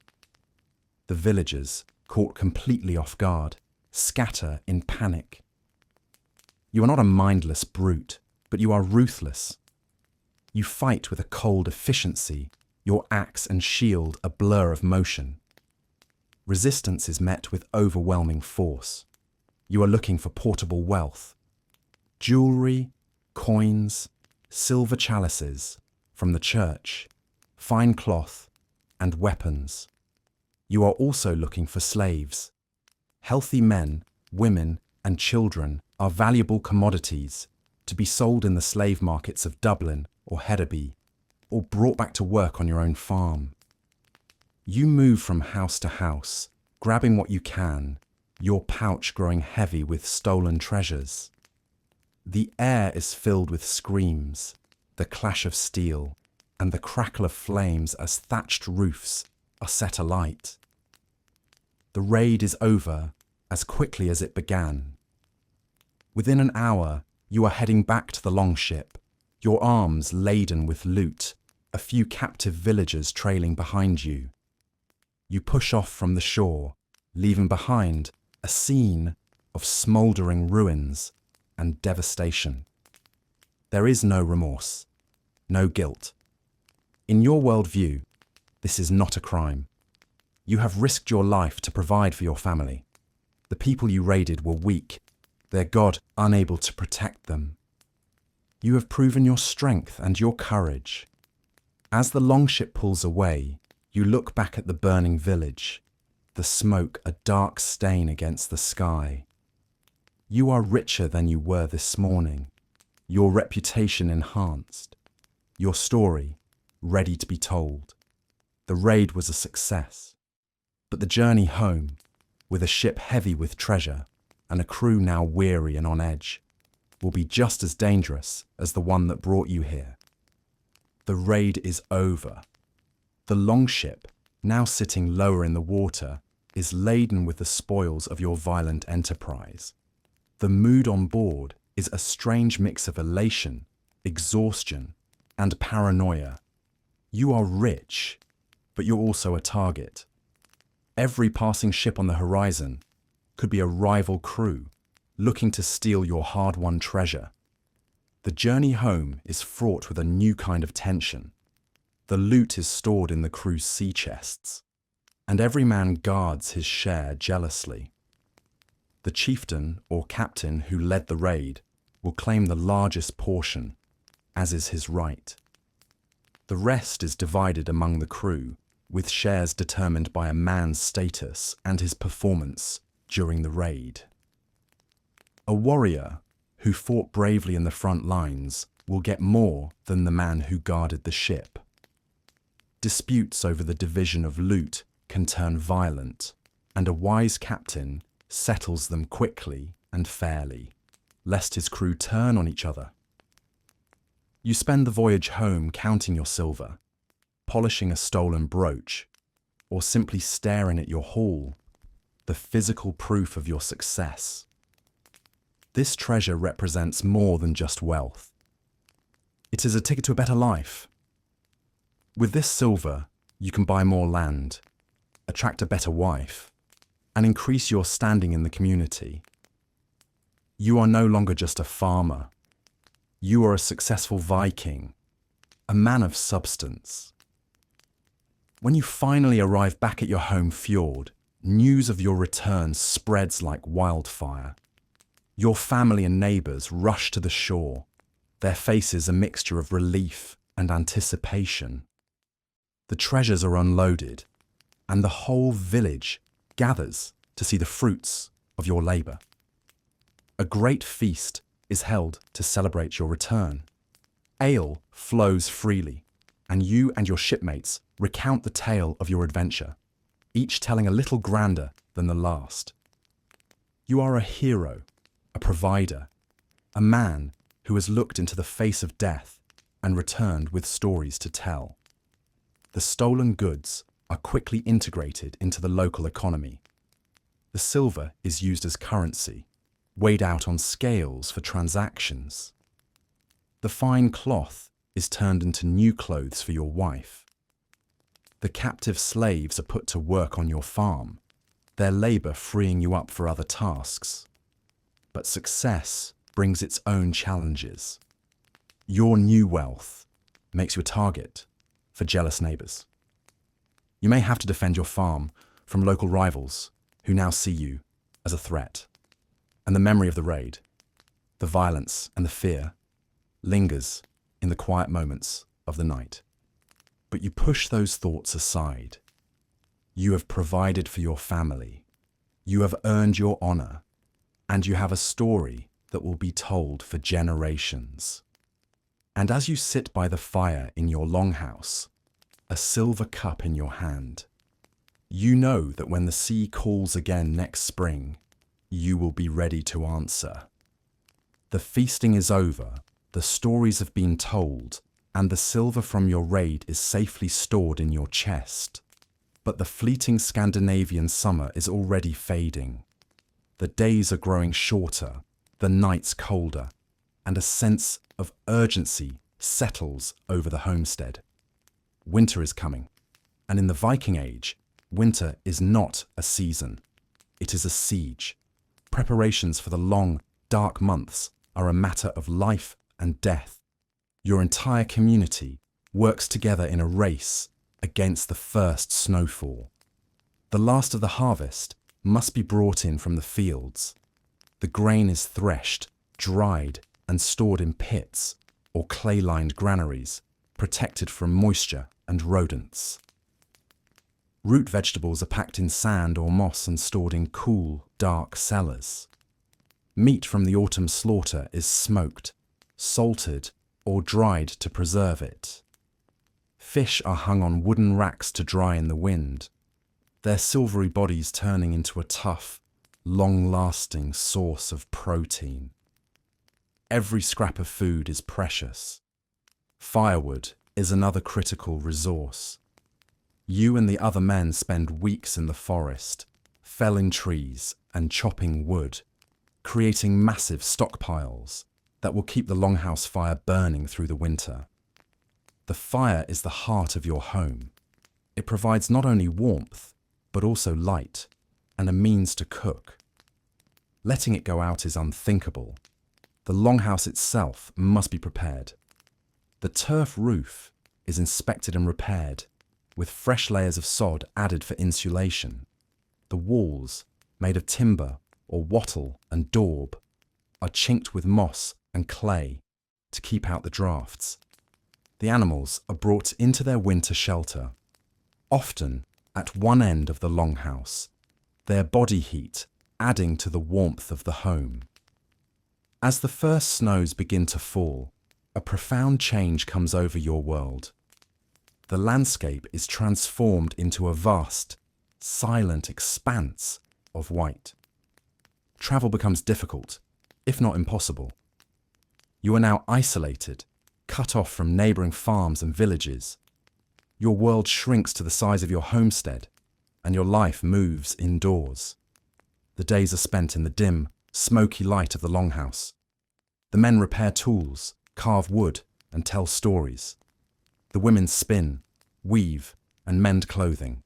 The villagers, caught completely off guard, scatter in panic. You are not a mindless brute, but you are ruthless. You fight with a cold efficiency, your axe and shield a blur of motion. Resistance is met with overwhelming force. You are looking for portable wealth. Jewelry, coins, silver chalices from the church, fine cloth, and weapons. You are also looking for slaves. Healthy men, women, and children are valuable commodities to be sold in the slave markets of Dublin or Hedeby, or brought back to work on your own farm. You move from house to house, grabbing what you can, your pouch growing heavy with stolen treasures. The air is filled with screams, the clash of steel, and the crackle of flames as thatched roofs are set alight. The raid is over as quickly as it began. Within an hour, you are heading back to the longship, your arms laden with loot, a few captive villagers trailing behind you. You push off from the shore, leaving behind a scene of smouldering ruins and devastation. There is no remorse, no guilt. In your worldview, this is not a crime. You have risked your life to provide for your family. The people you raided were weak, their God unable to protect them. You have proven your strength and your courage. As the longship pulls away, you look back at the burning village, the smoke a dark stain against the sky. You are richer than you were this morning, your reputation enhanced, your story ready to be told. The raid was a success, but the journey home, with a ship heavy with treasure and a crew now weary and on edge, will be just as dangerous as the one that brought you here. The raid is over. The longship, now sitting lower in the water, is laden with the spoils of your violent enterprise. The mood on board is a strange mix of elation, exhaustion, and paranoia. You are rich, but you're also a target. Every passing ship on the horizon could be a rival crew looking to steal your hard-won treasure. The journey home is fraught with a new kind of tension. The loot is stored in the crew's sea chests, and every man guards his share jealously. The chieftain or captain who led the raid will claim the largest portion, as is his right. The rest is divided among the crew, with shares determined by a man's status and his performance during the raid. A warrior who fought bravely in the front lines will get more than the man who guarded the ship. Disputes over the division of loot can turn violent, and a wise captain settles them quickly and fairly, lest his crew turn on each other. You spend the voyage home counting your silver, polishing a stolen brooch, or simply staring at your haul, the physical proof of your success. This treasure represents more than just wealth. It is a ticket to a better life. With this silver, you can buy more land, attract a better wife, and increase your standing in the community. You are no longer just a farmer. You are a successful Viking, a man of substance. When you finally arrive back at your home fjord, news of your return spreads like wildfire. Your family and neighbours rush to the shore, their faces a mixture of relief and anticipation. The treasures are unloaded, and the whole village gathers to see the fruits of your labour. A great feast is held to celebrate your return. Ale flows freely, and you and your shipmates recount the tale of your adventure, each telling a little grander than the last. You are a hero, a provider, a man who has looked into the face of death and returned with stories to tell. The stolen goods are quickly integrated into the local economy. The silver is used as currency, weighed out on scales for transactions. The fine cloth is turned into new clothes for your wife. The captive slaves are put to work on your farm, their labour freeing you up for other tasks. But success brings its own challenges. Your new wealth makes you a target for jealous neighbours. You may have to defend your farm from local rivals who now see you as a threat. And the memory of the raid, the violence and the fear, lingers in the quiet moments of the night. But you push those thoughts aside. You have provided for your family. You have earned your honour, and you have a story that will be told for generations. And as you sit by the fire in your longhouse, a silver cup in your hand, you know that when the sea calls again next spring, you will be ready to answer. The feasting is over, the stories have been told, and the silver from your raid is safely stored in your chest. But the fleeting Scandinavian summer is already fading. The days are growing shorter, the nights colder, and a sense of urgency settles over the homestead. Winter is coming, and in the Viking Age, winter is not a season. It is a siege. Preparations for the long, dark months are a matter of life and death. Your entire community works together in a race against the first snowfall. The last of the harvest must be brought in from the fields. The grain is threshed, dried, and stored in pits or clay-lined granaries, protected from moisture and rodents. Root vegetables are packed in sand or moss and stored in cool, dark cellars. Meat from the autumn slaughter is smoked, salted, or dried to preserve it. Fish are hung on wooden racks to dry in the wind, their silvery bodies turning into a tough, long-lasting source of protein. Every scrap of food is precious. Firewood is another critical resource. You and the other men spend weeks in the forest, felling trees and chopping wood, creating massive stockpiles that will keep the longhouse fire burning through the winter. The fire is the heart of your home. It provides not only warmth, but also light and a means to cook. Letting it go out is unthinkable. The longhouse itself must be prepared. The turf roof is inspected and repaired, with fresh layers of sod added for insulation. The walls, made of timber or wattle and daub, are chinked with moss and clay to keep out the drafts. The animals are brought into their winter shelter. often at one end of the longhouse, their body heat adding to the warmth of the home. As the first snows begin to fall, a profound change comes over your world. The landscape is transformed into a vast, silent expanse of white. Travel becomes difficult, if not impossible. You are now isolated, cut off from neighbouring farms and villages. Your world shrinks to the size of your homestead, and your life moves indoors. The days are spent in the dim, smoky light of the longhouse. The men repair tools, carve wood, and tell stories. The women spin, weave, and mend clothing.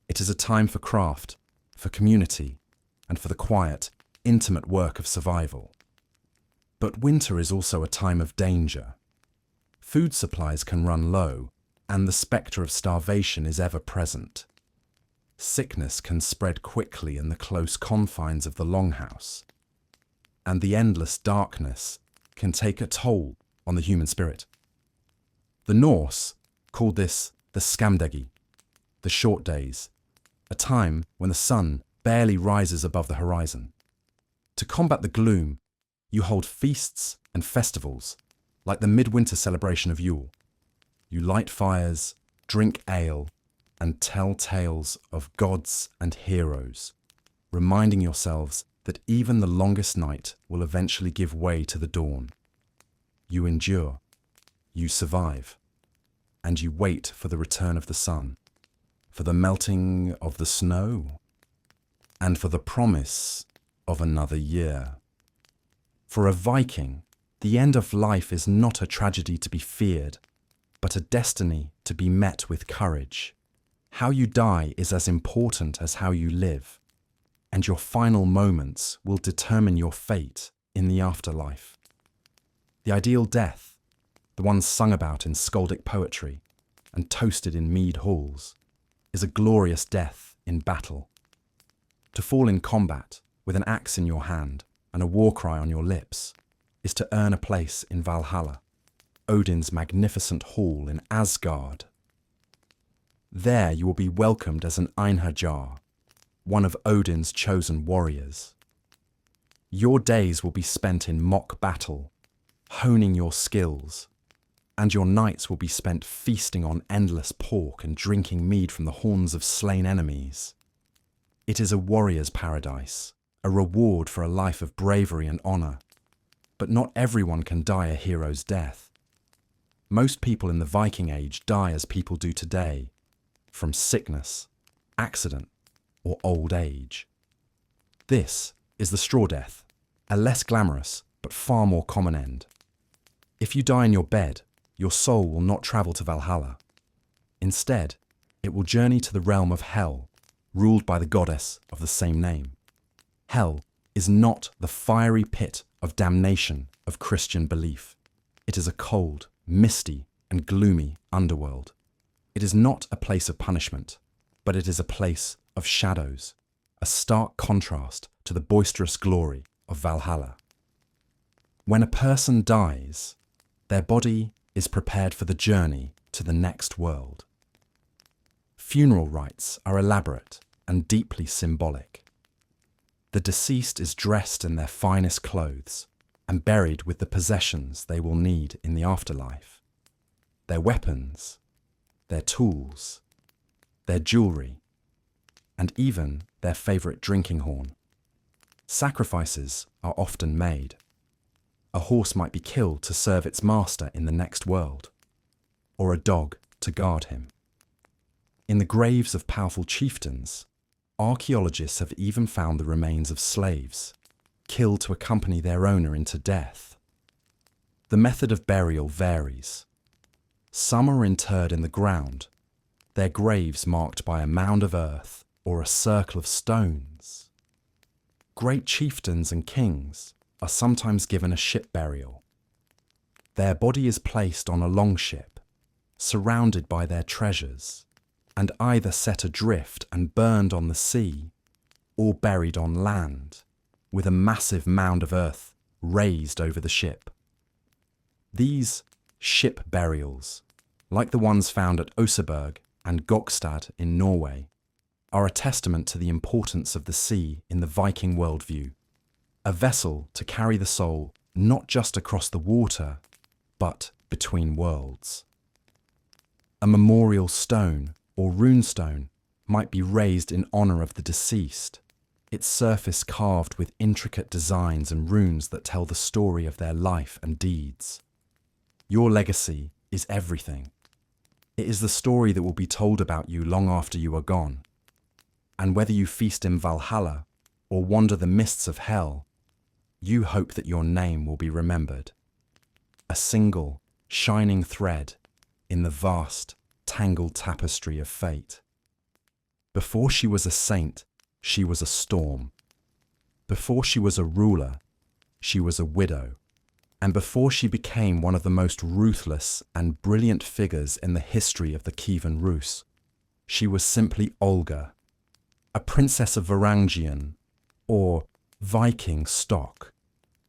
It is a time for craft, for community, and for the quiet, intimate work of survival. But winter is also a time of danger. Food supplies can run low, and the spectre of starvation is ever present. Sickness can spread quickly in the close confines of the longhouse, and the endless darkness can take a toll on the human spirit. The Norse called this the skamdegi, the short days, a time when the sun barely rises above the horizon. To combat the gloom, you hold feasts and festivals, like the midwinter celebration of Yule. You light fires, drink ale, and tell tales of gods and heroes, reminding yourselves that even the longest night will eventually give way to the dawn. You endure, you survive, and you wait for the return of the sun, for the melting of the snow, and for the promise of another year. For a Viking, the end of life is not a tragedy to be feared, but a destiny to be met with courage. How you die is as important as how you live, and your final moments will determine your fate in the afterlife. The ideal death, the one sung about in skaldic poetry and toasted in mead halls, is a glorious death in battle. To fall in combat with an axe in your hand and a war cry on your lips is to earn a place in Valhalla, Odin's magnificent hall in Asgard. There you will be welcomed as an Einherjar, one of Odin's chosen warriors. Your days will be spent in mock battle, honing your skills, and your nights will be spent feasting on endless pork and drinking mead from the horns of slain enemies. It is a warrior's paradise, a reward for a life of bravery and honour. But not everyone can die a hero's death. Most people in the Viking Age die as people do today, from sickness, accident, or old age. This is the straw death, a less glamorous but far more common end. If you die in your bed, your soul will not travel to Valhalla. Instead, it will journey to the realm of Hell, ruled by the goddess of the same name. Hell is not the fiery pit of damnation of Christian belief. It is a cold, misty, and gloomy underworld. It is not a place of punishment, but it is a place of shadows, a stark contrast to the boisterous glory of Valhalla. When a person dies, their body is prepared for the journey to the next world. Funeral rites are elaborate and deeply symbolic. The deceased is dressed in their finest clothes and buried with the possessions they will need in the afterlife. Their weapons, their tools, their jewellery, and even their favourite drinking horn. Sacrifices are often made. A horse might be killed to serve its master in the next world, or a dog to guard him. In the graves of powerful chieftains, archaeologists have even found the remains of slaves, killed to accompany their owner into death. The method of burial varies. Some are interred in the ground, their graves marked by a mound of earth or a circle of stones. Great chieftains and kings are sometimes given a ship burial. Their body is placed on a longship, surrounded by their treasures, and either set adrift and burned on the sea, or buried on land, with a massive mound of earth raised over the ship. These ship burials, like the ones found at Oseberg and Gokstad in Norway are a testament to the importance of the sea in the Viking worldview, a vessel to carry the soul not just across the water, but between worlds. A memorial stone or runestone might be raised in honor of the deceased, its surface carved with intricate designs and runes that tell the story of their life and deeds. Your legacy is everything. It is the story that will be told about you long after you are gone. And whether you feast in Valhalla or wander the mists of hell, you hope that your name will be remembered. A single, shining thread in the vast, tangled tapestry of fate. Before she was a saint, she was a storm. Before she was a ruler, she was a widow. And before she became one of the most ruthless and brilliant figures in the history of the Kievan Rus, she was simply Olga, a princess of Varangian, or Viking stock,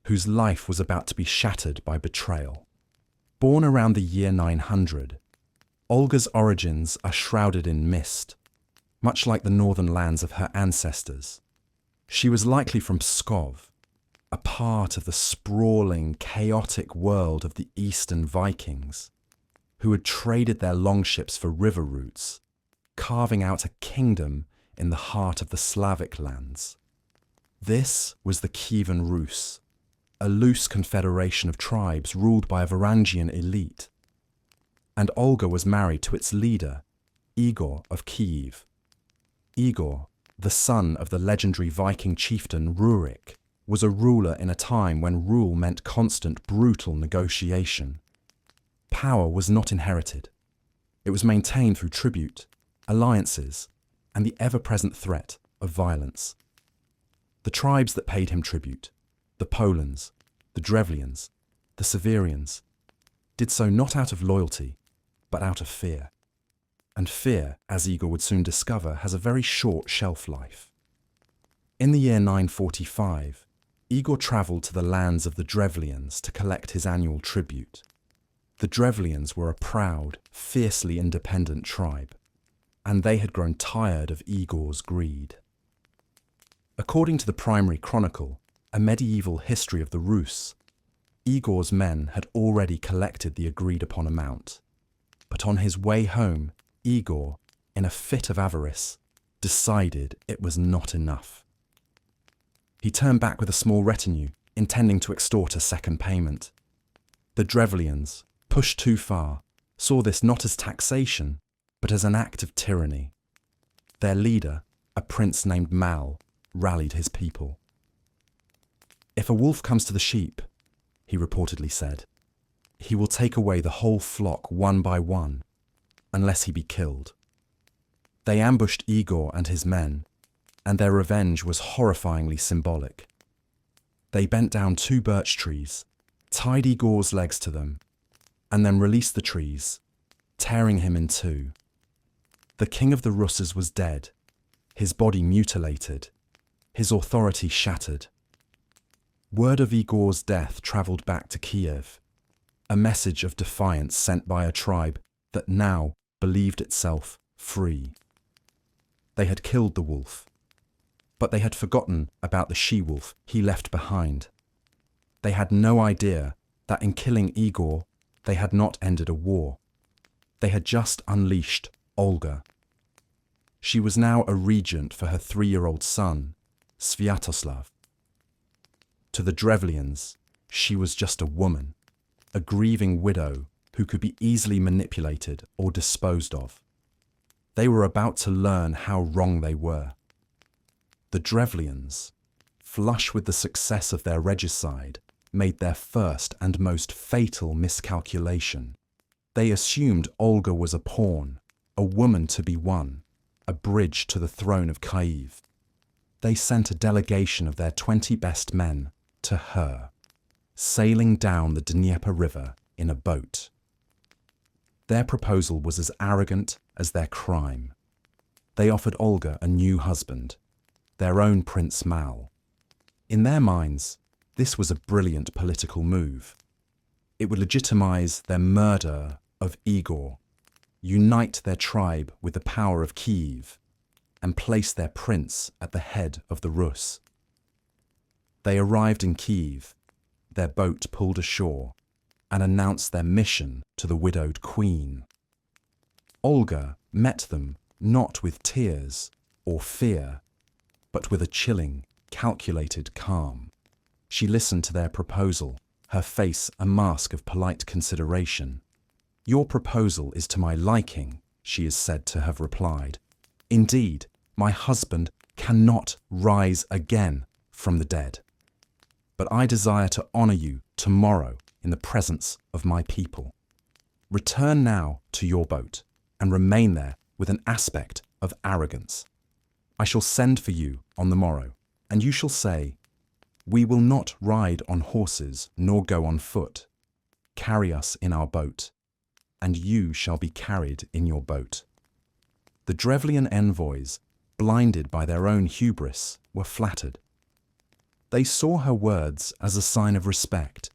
whose life was about to be shattered by betrayal. Born around the year 900, Olga's origins are shrouded in mist, much like the northern lands of her ancestors. She was likely from Pskov, a part of the sprawling, chaotic world of the Eastern Vikings, who had traded their longships for river routes, carving out a kingdom in the heart of the Slavic lands. This was the Kievan Rus, a loose confederation of tribes ruled by a Varangian elite. And Olga was married to its leader, Igor of Kiev. Igor, the son of the legendary Viking chieftain Rurik, was a ruler in a time when rule meant constant, brutal negotiation. Power was not inherited. It was maintained through tribute, alliances, and the ever-present threat of violence. The tribes that paid him tribute, the Polans, the Drevlians, the Severians, did so not out of loyalty, but out of fear. And fear, as Igor would soon discover, has a very short shelf life. In the year 945, Igor travelled to the lands of the Drevlians to collect his annual tribute. The Drevlians were a proud, fiercely independent tribe, and they had grown tired of Igor's greed. According to the primary chronicle, a medieval history of the Rus, Igor's men had already collected the agreed-upon amount. But on his way home, Igor, in a fit of avarice, decided it was not enough. He turned back with a small retinue, intending to extort a second payment. The Drevlians, pushed too far, saw this not as taxation, but as an act of tyranny. Their leader, a prince named Mal, rallied his people. "If a wolf comes to the sheep," he reportedly said, "he will take away the whole flock one by one, unless he be killed." They ambushed Igor and his men, and their revenge was horrifyingly symbolic. They bent down 2 birch trees, tied Igor's legs to them, and then released the trees, tearing him in 2. The king of the Russes was dead, his body mutilated, his authority shattered. Word of Igor's death travelled back to Kiev, a message of defiance sent by a tribe that now believed itself free. They had killed the wolf, but they had forgotten about the she-wolf he left behind. They had no idea that in killing Igor, they had not ended a war. They had just unleashed Olga. She was now a regent for her 3-year-old son, Sviatoslav. To the Drevlians, she was just a woman, a grieving widow who could be easily manipulated or disposed of. They were about to learn how wrong they were. The Drevlians, flush with the success of their regicide, made their first and most fatal miscalculation. They assumed Olga was a pawn, a woman to be won, a bridge to the throne of Kiev. They sent a delegation of their 20 best men to her, sailing down the Dnieper River in a boat. Their proposal was as arrogant as their crime. They offered Olga a new husband, their own Prince Mal. In their minds, this was a brilliant political move. It would legitimize their murder of Igor, unite their tribe with the power of Kiev, and place their prince at the head of the Rus. They arrived in Kiev, their boat pulled ashore, and announced their mission to the widowed queen. Olga met them not with tears or fear, but with a chilling, calculated calm. She listened to their proposal, her face a mask of polite consideration. "Your proposal is to my liking," she is said to have replied. "Indeed, my husband cannot rise again from the dead. But I desire to honor you tomorrow in the presence of my people. Return now to your boat and remain there with an aspect of arrogance. I shall send for you on the morrow, and you shall say, 'We will not ride on horses nor go on foot. Carry us in our boat, and you shall be carried in your boat.'" The Drevlian envoys, blinded by their own hubris, were flattered. They saw her words as a sign of respect,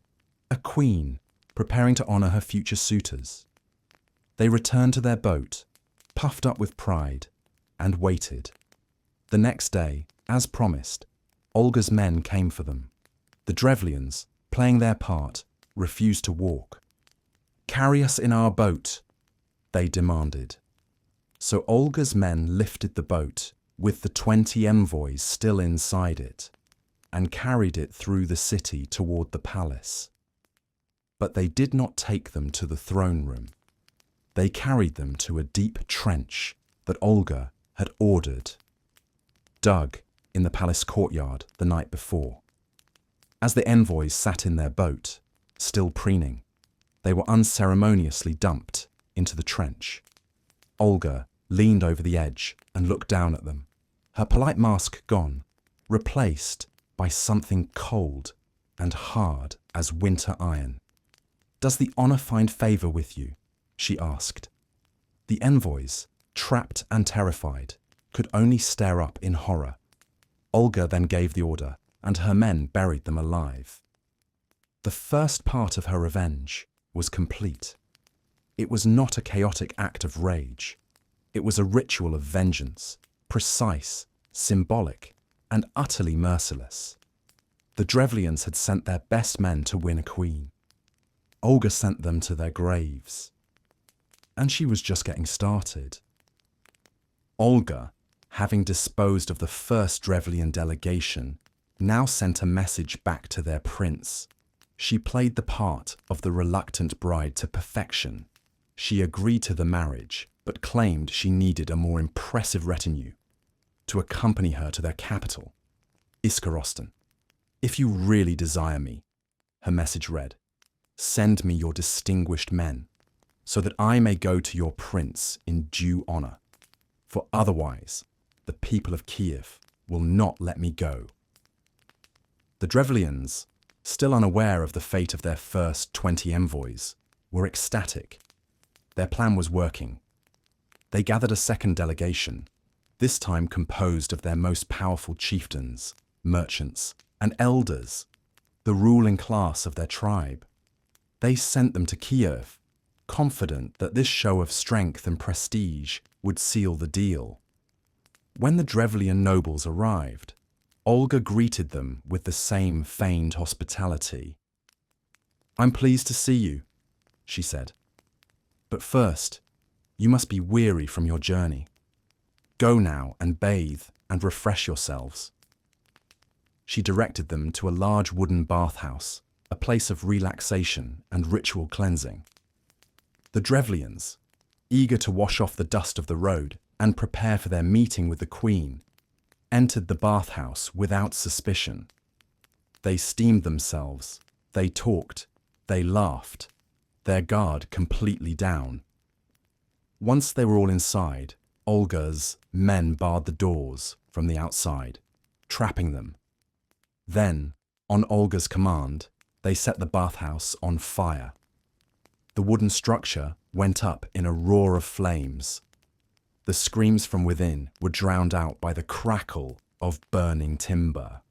a queen preparing to honor her future suitors. They returned to their boat, puffed up with pride, and waited. The next day, as promised, Olga's men came for them. The Drevlians, playing their part, refused to walk. "Carry us in our boat," they demanded. So Olga's men lifted the boat, with the 20 envoys still inside it, and carried it through the city toward the palace. But they did not take them to the throne room. They carried them to a deep trench that Olga had ordered, dug in the palace courtyard the night before. As the envoys sat in their boat, still preening, they were unceremoniously dumped into the trench. Olga leaned over the edge and looked down at them, her polite mask gone, replaced by something cold and hard as winter iron. "Does the honor find favor with you?" she asked. The envoys, trapped and terrified, could only stare up in horror. Olga then gave the order, and her men buried them alive. The first part of her revenge was complete. It was not a chaotic act of rage. It was a ritual of vengeance, precise, symbolic, and utterly merciless. The Drevlians had sent their best men to win a queen. Olga sent them to their graves. And she was just getting started. Olga, having disposed of the first Drevlian delegation, now sent a message back to their prince. She played the part of the reluctant bride to perfection. She agreed to the marriage, but claimed she needed a more impressive retinue to accompany her to their capital, Iskarostan. "If you really desire me," her message read, "send me your distinguished men, so that I may go to your prince in due honor. For otherwise, the people of Kiev will not let me go." The Drevlians, still unaware of the fate of their first 20 envoys, were ecstatic. Their plan was working. They gathered a second delegation, this time composed of their most powerful chieftains, merchants, and elders, the ruling class of their tribe. They sent them to Kiev, confident that this show of strength and prestige would seal the deal. When the Drevlian nobles arrived, Olga greeted them with the same feigned hospitality. "I'm pleased to see you," she said. "But first, you must be weary from your journey. Go now and bathe and refresh yourselves." She directed them to a large wooden bathhouse, a place of relaxation and ritual cleansing. The Drevlians, eager to wash off the dust of the road and prepare for their meeting with the queen, entered the bathhouse without suspicion. They steamed themselves, they talked, they laughed, their guard completely down. Once they were all inside, Olga's men barred the doors from the outside, trapping them. Then, on Olga's command, they set the bathhouse on fire. The wooden structure went up in a roar of flames. The screams from within were drowned out by the crackle of burning timber.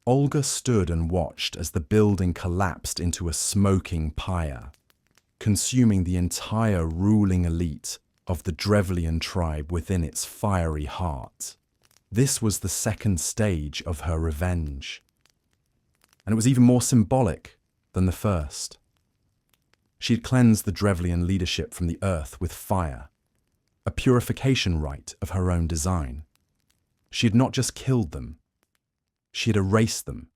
Olga stood and watched as the building collapsed into a smoking pyre. consuming the entire ruling elite of the Drevlian tribe within its fiery heart. This was the second stage of her revenge, and it was even more symbolic than the first. She had cleansed the Drevlian leadership from the earth with fire, a purification rite of her own design. She had not just killed them, she had erased them,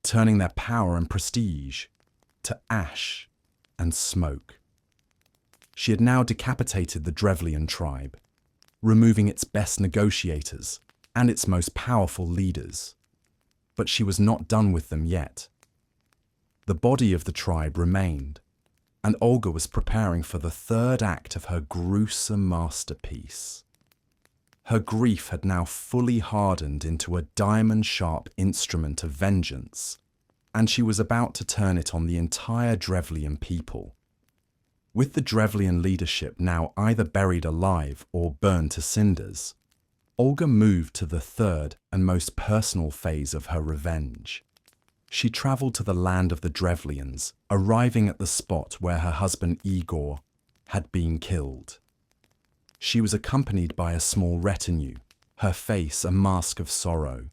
turning their power and prestige to ash and smoke. She had now decapitated the Drevlian tribe, removing its best negotiators and its most powerful leaders. But she was not done with them yet. The body of the tribe remained, and Olga was preparing for the third act of her gruesome masterpiece. Her grief had now fully hardened into a diamond-sharp instrument of vengeance, and she was about to turn it on the entire Drevlian people. With the Drevlian leadership now either buried alive or burned to cinders, Olga moved to the third and most personal phase of her revenge. She travelled to the land of the Drevlians, arriving at the spot where her husband Igor had been killed. She was accompanied by a small retinue, her face a mask of sorrow.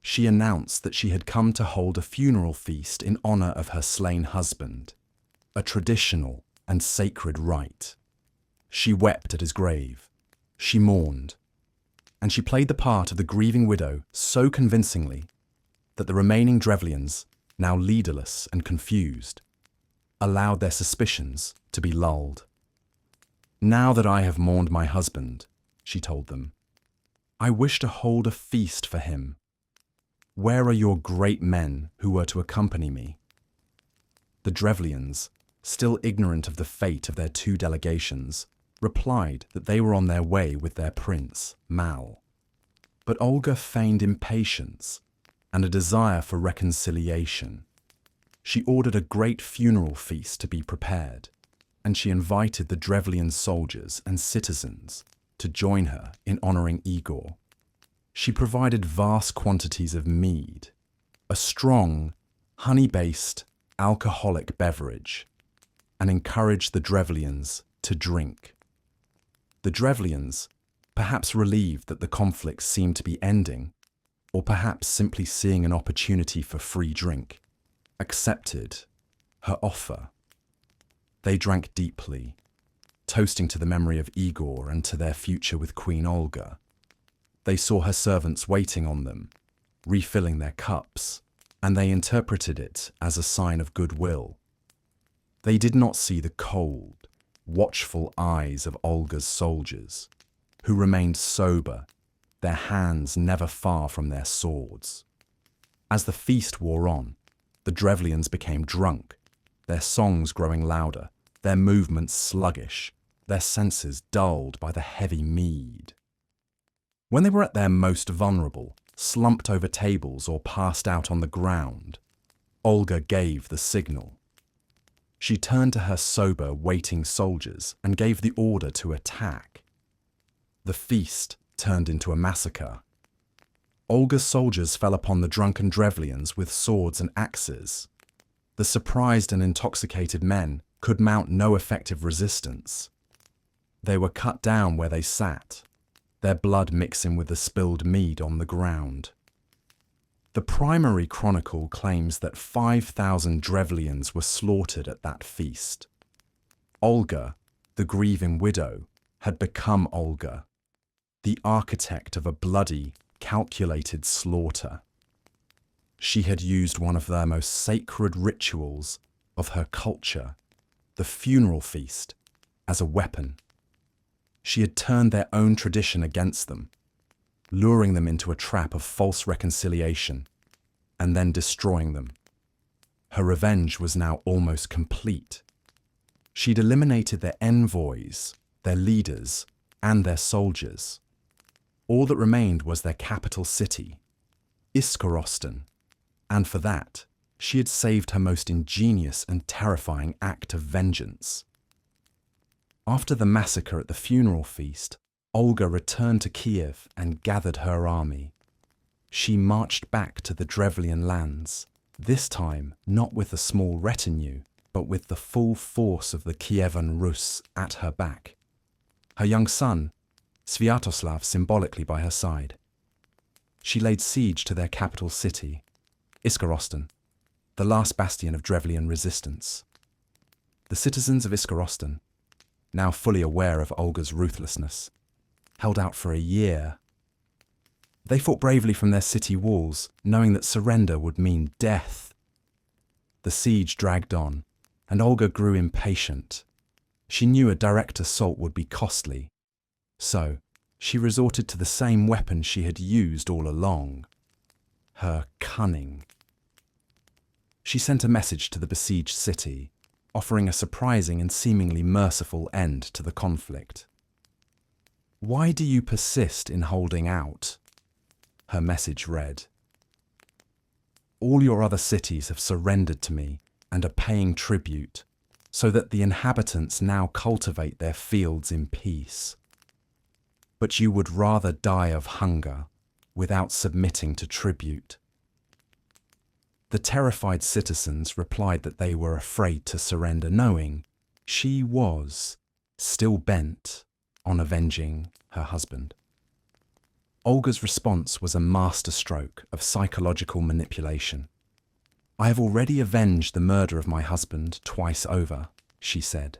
She announced that she had come to hold a funeral feast in honour of her slain husband, a traditional and sacred rite. She wept at his grave. She mourned. And she played the part of the grieving widow so convincingly that the remaining Drevlians, now leaderless and confused, allowed their suspicions to be lulled. "Now that I have mourned my husband," she told them, "I wish to hold a feast for him. Where are your great men who were to accompany me?" The Drevlians, still ignorant of the fate of their two delegations, replied that they were on their way with their prince, Mal. But Olga feigned impatience and a desire for reconciliation. She ordered a great funeral feast to be prepared, and she invited the Drevlian soldiers and citizens to join her in honouring Igor. She provided vast quantities of mead, a strong, honey-based, alcoholic beverage, and encouraged the Drevlians to drink. The Drevlians, perhaps relieved that the conflict seemed to be ending, or perhaps simply seeing an opportunity for free drink, accepted her offer. They drank deeply, toasting to the memory of Igor and to their future with Queen Olga. They saw her servants waiting on them, refilling their cups, and they interpreted it as a sign of goodwill. They did not see the cold, watchful eyes of Olga's soldiers, who remained sober, their hands never far from their swords. As the feast wore on, the Drevlians became drunk, their songs growing louder, their movements sluggish, their senses dulled by the heavy mead. When they were at their most vulnerable, slumped over tables or passed out on the ground, Olga gave the signal. She turned to her sober, waiting soldiers and gave the order to attack. The feast turned into a massacre. Olga's soldiers fell upon the drunken Drevlians with swords and axes. The surprised and intoxicated men could mount no effective resistance. They were cut down where they sat, their blood mixing with the spilled mead on the ground. The primary chronicle claims that 5,000 Drevlians were slaughtered at that feast. Olga, the grieving widow, had become Olga, the architect of a bloody, calculated slaughter. She had used one of their most sacred rituals of her culture, the funeral feast, as a weapon. She had turned their own tradition against them, luring them into a trap of false reconciliation, and then destroying them. Her revenge was now almost complete. She'd eliminated their envoys, their leaders, and their soldiers. All that remained was their capital city, Iskorostan, and for that, she had saved her most ingenious and terrifying act of vengeance. After the massacre at the funeral feast, Olga returned to Kiev and gathered her army. She marched back to the Drevlian lands, this time not with a small retinue, but with the full force of the Kievan Rus at her back. Her young son, Sviatoslav, symbolically by her side. She laid siege to their capital city, Iskorostan, the last bastion of Drevlian resistance. The citizens of Iskorostan, now fully aware of Olga's ruthlessness, held out for a year. They fought bravely from their city walls, knowing that surrender would mean death. The siege dragged on, and Olga grew impatient. She knew a direct assault would be costly, so she resorted to the same weapon she had used all along: her cunning. She sent a message to the besieged city, offering a surprising and seemingly merciful end to the conflict. "Why do you persist in holding out?" her message read. "All your other cities have surrendered to me and are paying tribute, so that the inhabitants now cultivate their fields in peace. But you would rather die of hunger without submitting to tribute." The terrified citizens replied that they were afraid to surrender, knowing she was still bent on avenging her husband. Olga's response was a masterstroke of psychological manipulation. "I have already avenged the murder of my husband twice over," she said.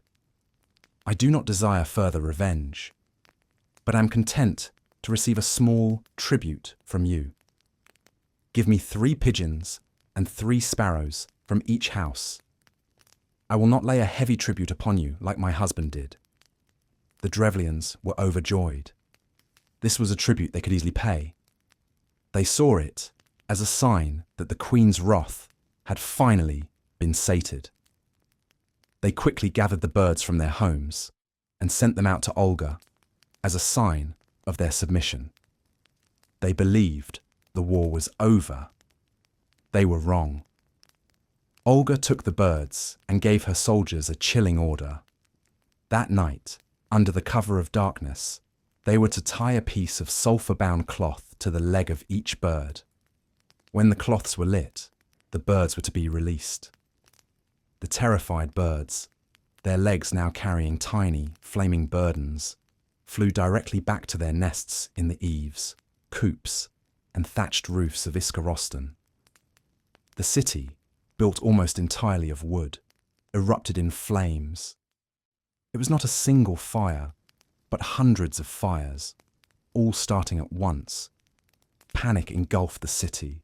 "I do not desire further revenge, but am content to receive a small tribute from you. Give me 3 pigeons and 3 sparrows from each house. I will not lay a heavy tribute upon you like my husband did." The Drevlians were overjoyed. This was a tribute they could easily pay. They saw it as a sign that the queen's wrath had finally been sated. They quickly gathered the birds from their homes and sent them out to Olga as a sign of their submission. They believed the war was over. They were wrong. Olga took the birds and gave her soldiers a chilling order. That night, under the cover of darkness, they were to tie a piece of sulphur-bound cloth to the leg of each bird. When the cloths were lit, the birds were to be released. The terrified birds, their legs now carrying tiny, flaming burdens, flew directly back to their nests in the eaves, coops, and thatched roofs of Iskorostan. The city, built almost entirely of wood, erupted in flames. It was not a single fire, but hundreds of fires, all starting at once. Panic engulfed the city.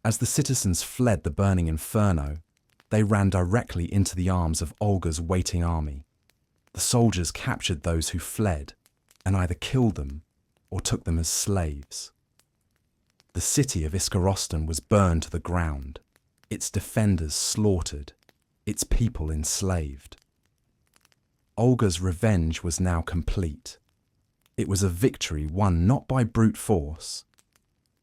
As the citizens fled the burning inferno, they ran directly into the arms of Olga's waiting army. The soldiers captured those who fled and either killed them or took them as slaves. The city of Iskorostan was burned to the ground, its defenders slaughtered, its people enslaved. Olga's revenge was now complete. It was a victory won not by brute force,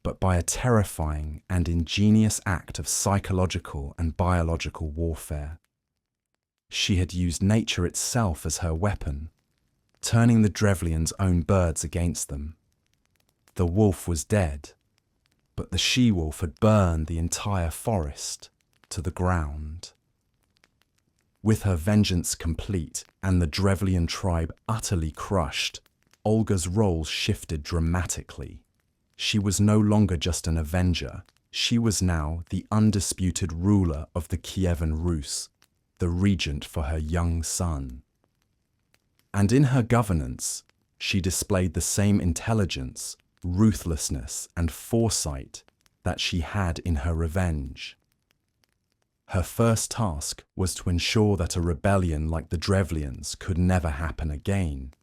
but by a terrifying and ingenious act of psychological and biological warfare. She had used nature itself as her weapon, turning the Drevlians' own birds against them. The wolf was dead, but the she-wolf had burned the entire forest to the ground. With her vengeance complete and the Drevlian tribe utterly crushed, Olga's role shifted dramatically. She was no longer just an avenger. She was now the undisputed ruler of the Kievan Rus, the regent for her young son. And in her governance, she displayed the same intelligence, ruthlessness, and foresight that she had in her revenge. Her first task was to ensure that a rebellion like the Drevlians could never happen again.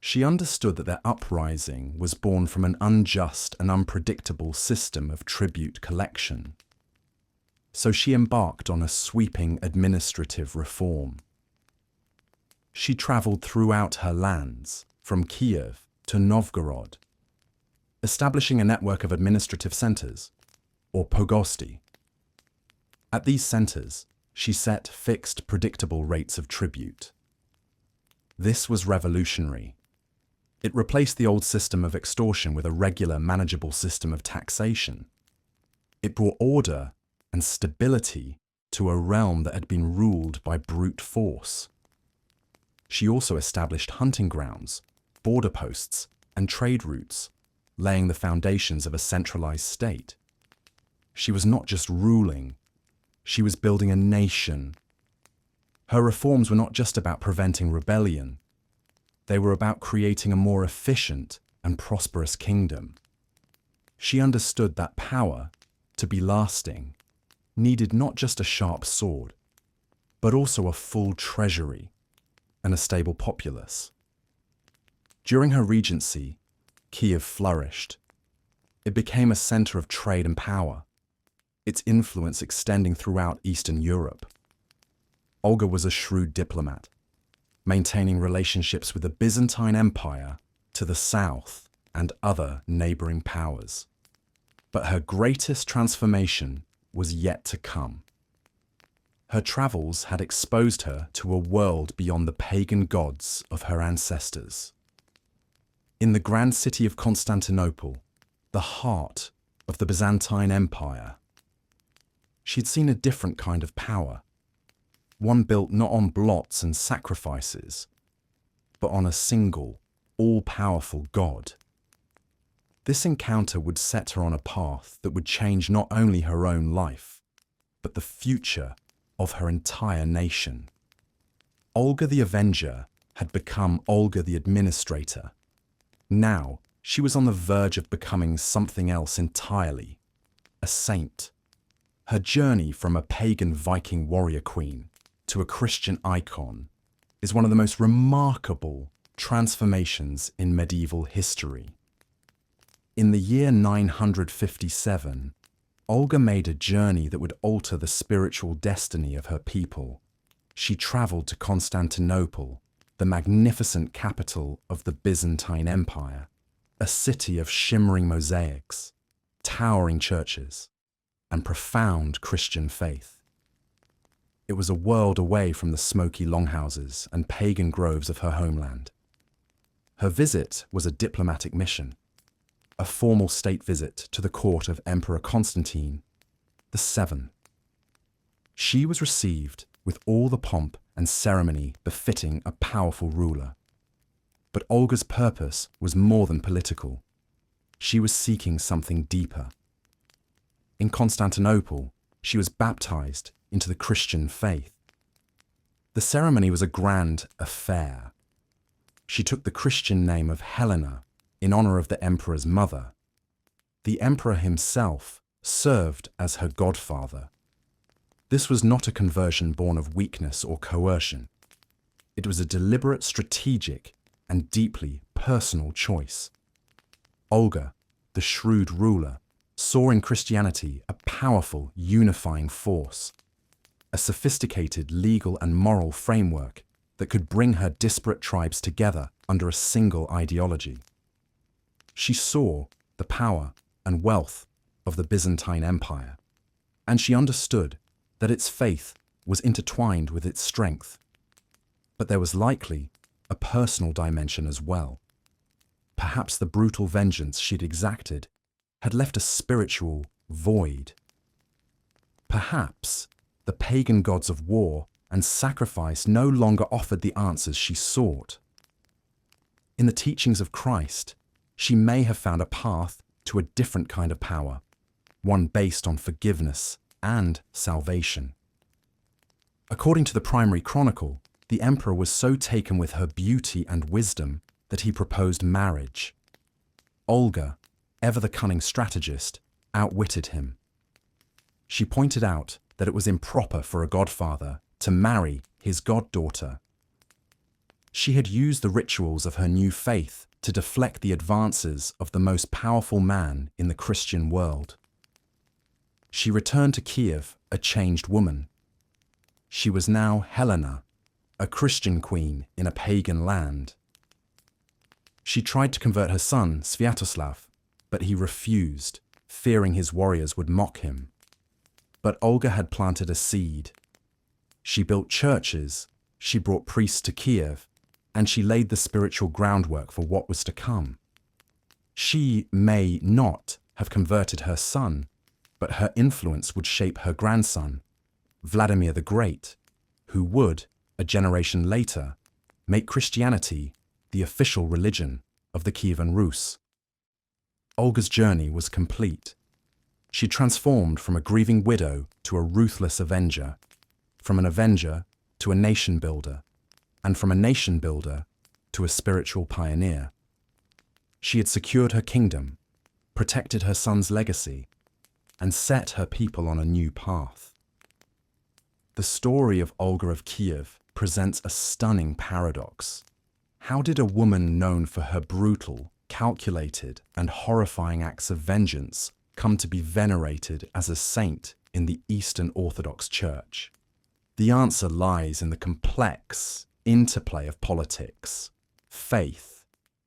She understood that their uprising was born from an unjust and unpredictable system of tribute collection. So she embarked on a sweeping administrative reform. She travelled throughout her lands, from Kiev to Novgorod, establishing a network of administrative centres, or pogosti. At these centres, she set fixed, predictable rates of tribute. This was revolutionary. It replaced the old system of extortion with a regular, manageable system of taxation. It brought order and stability to a realm that had been ruled by brute force. She also established hunting grounds, border posts, and trade routes, laying the foundations of a centralized state. She was not just ruling, she was building a nation. Her reforms were not just about preventing rebellion, they were about creating a more efficient and prosperous kingdom. She understood that power, to be lasting, needed not just a sharp sword, but also a full treasury and a stable populace. During her regency, Kiev flourished. It became a center of trade and power, its influence extending throughout Eastern Europe. Olga was a shrewd diplomat, maintaining relationships with the Byzantine Empire to the south and other neighboring powers. But her greatest transformation was yet to come. Her travels had exposed her to a world beyond the pagan gods of her ancestors. In the grand city of Constantinople, the heart of the Byzantine Empire, she'd seen a different kind of power, one built not on blots and sacrifices, but on a single, all-powerful God. This encounter would set her on a path that would change not only her own life, but the future of her entire nation. Olga the Avenger had become Olga the Administrator. Now, she was on the verge of becoming something else entirely, a saint. Her journey from a pagan Viking warrior queen to a Christian icon is one of the most remarkable transformations in medieval history. In the year 957, Olga made a journey that would alter the spiritual destiny of her people. She traveled to Constantinople, the magnificent capital of the Byzantine Empire, a city of shimmering mosaics, towering churches, and profound Christian faith. It was a world away from the smoky longhouses and pagan groves of her homeland. Her visit was a diplomatic mission, a formal state visit to the court of Emperor Constantine VII. She was received with all the pomp and ceremony befitting a powerful ruler. But Olga's purpose was more than political. She was seeking something deeper. In Constantinople, she was baptized into the Christian faith. The ceremony was a grand affair. She took the Christian name of Helena in honor of the emperor's mother. The emperor himself served as her godfather. This was not a conversion born of weakness or coercion. It was a deliberate, strategic, and deeply personal choice. Olga, the shrewd ruler, saw in Christianity a powerful, unifying force, a sophisticated legal and moral framework that could bring her disparate tribes together under a single ideology. She saw the power and wealth of the Byzantine Empire, and she understood that its faith was intertwined with its strength. But there was likely a personal dimension as well. Perhaps the brutal vengeance she'd exacted had left a spiritual void. Perhaps the pagan gods of war and sacrifice no longer offered the answers she sought. In the teachings of Christ, she may have found a path to a different kind of power, one based on forgiveness and salvation. According to the primary chronicle, the emperor was so taken with her beauty and wisdom that he proposed marriage. Olga, ever the cunning strategist, outwitted him. She pointed out that it was improper for a godfather to marry his goddaughter. She had used the rituals of her new faith to deflect the advances of the most powerful man in the Christian world. She returned to Kiev a changed woman. She was now Helena, a Christian queen in a pagan land. She tried to convert her son, Sviatoslav, but he refused, fearing his warriors would mock him. But Olga had planted a seed. She built churches, she brought priests to Kiev, and she laid the spiritual groundwork for what was to come. She may not have converted her son, but her influence would shape her grandson, Vladimir the Great, who would, a generation later, make Christianity the official religion of the Kievan Rus. Olga's journey was complete. She transformed from a grieving widow to a ruthless avenger, from an avenger to a nation builder, and from a nation builder to a spiritual pioneer. She had secured her kingdom, protected her son's legacy, and set her people on a new path. The story of Olga of Kiev presents a stunning paradox. How did a woman known for her brutal, calculated, and horrifying acts of vengeance come to be venerated as a saint in the Eastern Orthodox Church? The answer lies in the complex interplay of politics, faith,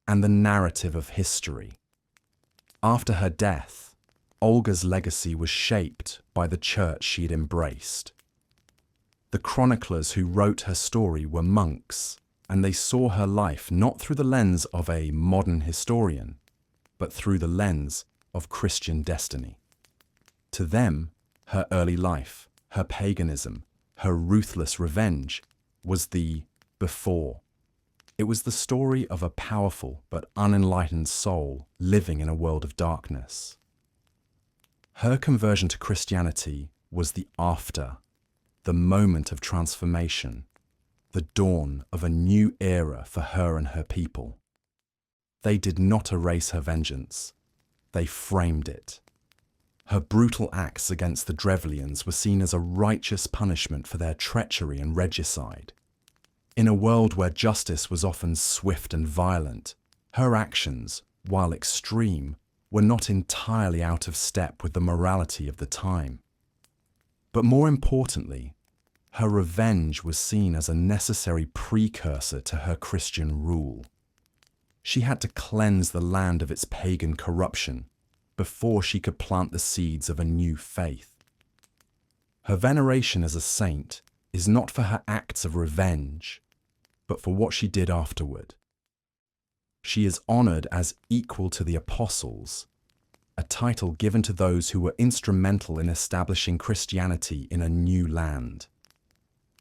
and the narrative of history. After her death, Olga's legacy was shaped by the church she had embraced. The chroniclers who wrote her story were monks, and they saw her life not through the lens of a modern historian, but through the lens of Christian destiny. To them, her early life, her paganism, her ruthless revenge was the before. It was the story of a powerful but unenlightened soul living in a world of darkness. Her conversion to Christianity was the after, the moment of transformation, the dawn of a new era for her and her people. They did not erase her vengeance. They framed it. Her brutal acts against the Drevlians were seen as a righteous punishment for their treachery and regicide. In a world where justice was often swift and violent, her actions, while extreme, were not entirely out of step with the morality of the time. But more importantly, her revenge was seen as a necessary precursor to her Christian rule. She had to cleanse the land of its pagan corruption before she could plant the seeds of a new faith. Her veneration as a saint is not for her acts of revenge, but for what she did afterward. She is honored as equal to the apostles, a title given to those who were instrumental in establishing Christianity in a new land.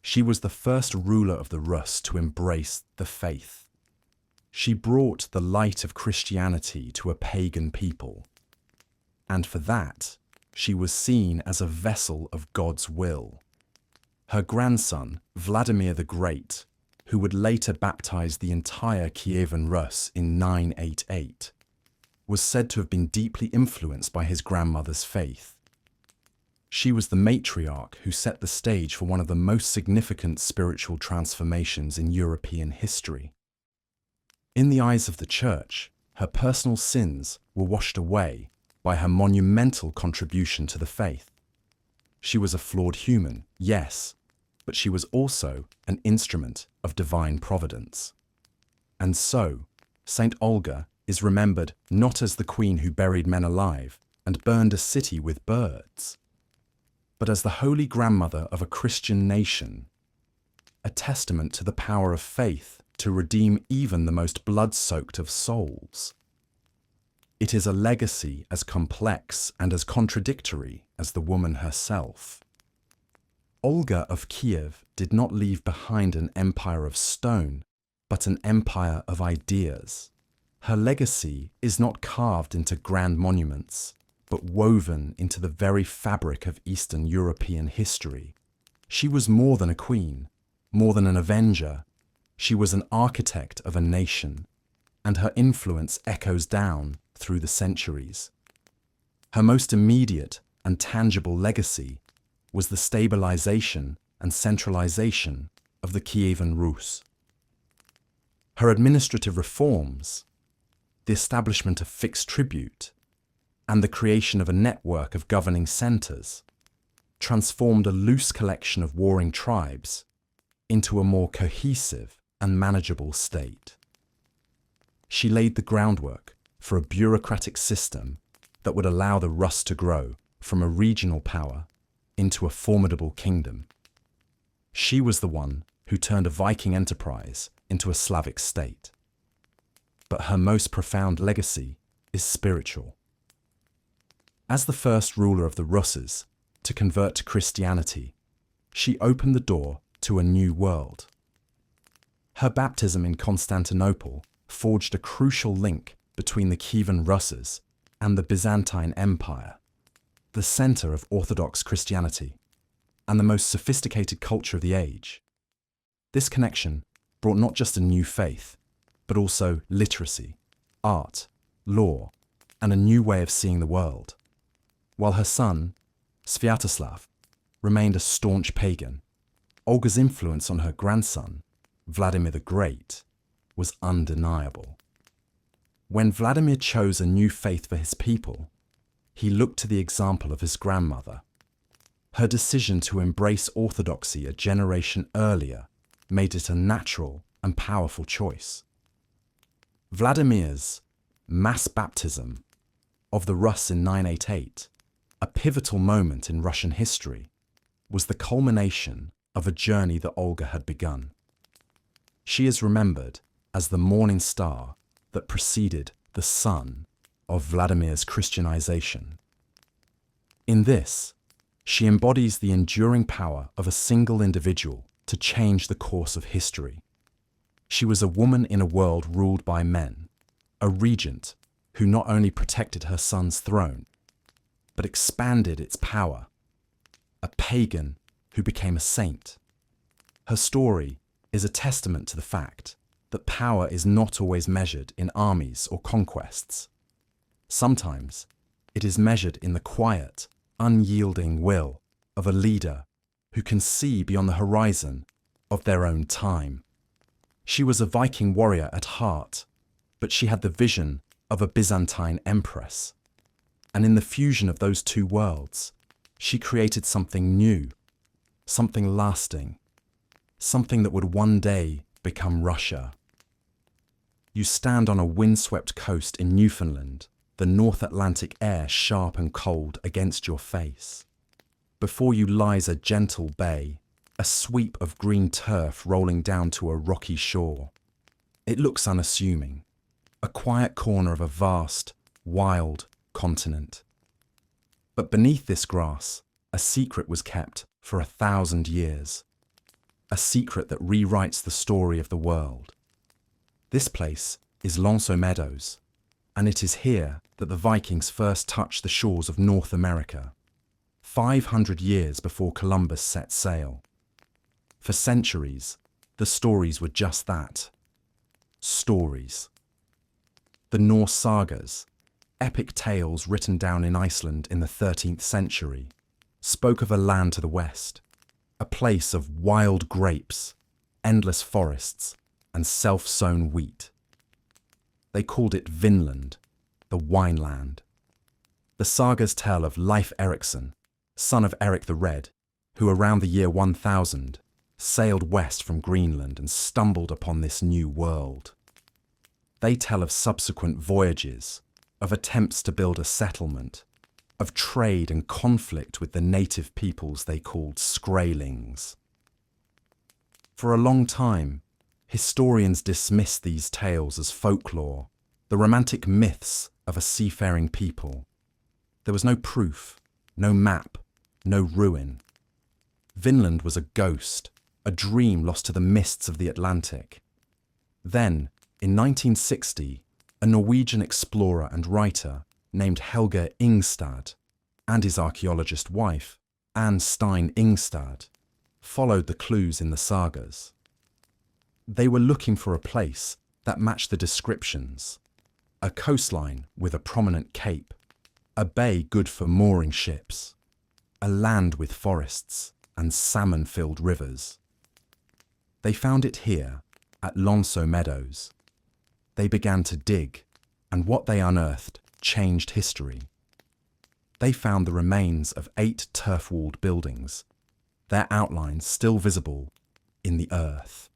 She was the first ruler of the Rus to embrace the faith. She brought the light of Christianity to a pagan people, and for that, she was seen as a vessel of God's will. Her grandson, Vladimir the Great, who would later baptize the entire Kievan Rus in 988, was said to have been deeply influenced by his grandmother's faith. She was the matriarch who set the stage for one of the most significant spiritual transformations in European history. In the eyes of the Church, her personal sins were washed away by her monumental contribution to the faith. She was a flawed human, yes, but she was also an instrument of divine providence. And so, Saint Olga is remembered not as the queen who buried men alive and burned a city with birds, but as the holy grandmother of a Christian nation, a testament to the power of faith to redeem even the most blood-soaked of souls. It is a legacy as complex and as contradictory as the woman herself. Olga of Kiev did not leave behind an empire of stone, but an empire of ideas. Her legacy is not carved into grand monuments, but woven into the very fabric of Eastern European history. She was more than a queen, more than an avenger. She was an architect of a nation, and her influence echoes down through the centuries. Her most immediate and tangible legacy was the stabilization and centralization of the Kievan Rus. Her administrative reforms, the establishment of fixed tribute, and the creation of a network of governing centers, transformed a loose collection of warring tribes into a more cohesive and manageable state. She laid the groundwork for a bureaucratic system that would allow the Rus to grow from a regional power into a formidable kingdom. She was the one who turned a Viking enterprise into a Slavic state. But her most profound legacy is spiritual. As the first ruler of the Russes to convert to Christianity, she opened the door to a new world. Her baptism in Constantinople forged a crucial link between the Kievan Ruses and the Byzantine Empire, the center of Orthodox Christianity and the most sophisticated culture of the age. This connection brought not just a new faith, but also literacy, art, law, and a new way of seeing the world. While her son, Sviatoslav, remained a staunch pagan, Olga's influence on her grandson, Vladimir the Great, was undeniable. When Vladimir chose a new faith for his people, he looked to the example of his grandmother. Her decision to embrace orthodoxy a generation earlier made it a natural and powerful choice. Vladimir's mass baptism of the Rus in 988, a pivotal moment in Russian history, was the culmination of a journey that Olga had begun. She is remembered as the morning star that preceded the sun of Vladimir's Christianization. In this, she embodies the enduring power of a single individual to change the course of history. She was a woman in a world ruled by men, a regent who not only protected her son's throne, but expanded its power, a pagan who became a saint. Her story is a testament to the fact that power is not always measured in armies or conquests. Sometimes it is measured in the quiet, unyielding will of a leader who can see beyond the horizon of their own time. She was a Viking warrior at heart, but she had the vision of a Byzantine empress. And in the fusion of those two worlds, she created something new, something lasting, something that would one day become Russia. You stand on a windswept coast in Newfoundland, the North Atlantic air sharp and cold against your face. Before you lies a gentle bay, a sweep of green turf rolling down to a rocky shore. It looks unassuming, a quiet corner of a vast, wild continent. But beneath this grass, a secret was kept for 1,000 years. A secret that rewrites the story of the world. This place is Lonceau Meadows, and it is here that the Vikings first touched the shores of North America, 500 years before Columbus set sail. For centuries, the stories were just that, stories. The Norse sagas, epic tales written down in Iceland in the 13th century, spoke of a land to the west, a place of wild grapes, endless forests, and self-sown wheat. They called it Vinland, the wine land. The sagas tell of Leif Erikson, son of Eric the Red, who around the year 1000 sailed west from Greenland and stumbled upon this new world. They tell of subsequent voyages, of attempts to build a settlement, of trade and conflict with the native peoples they called Skraelings. For a long time, historians dismissed these tales as folklore, the romantic myths of a seafaring people. There was no proof, no map, no ruin. Vinland was a ghost, a dream lost to the mists of the Atlantic. Then, in 1960, a Norwegian explorer and writer named Helge Ingstad and his archaeologist wife, Anne Stein Ingstad, followed the clues in the sagas. They were looking for a place that matched the descriptions. A coastline with a prominent cape, a bay good for mooring ships, a land with forests and salmon-filled rivers. They found it here, at Lonceau Meadows. They began to dig, and what they unearthed changed history. They found the remains of 8 turf-walled buildings, their outlines still visible in the earth.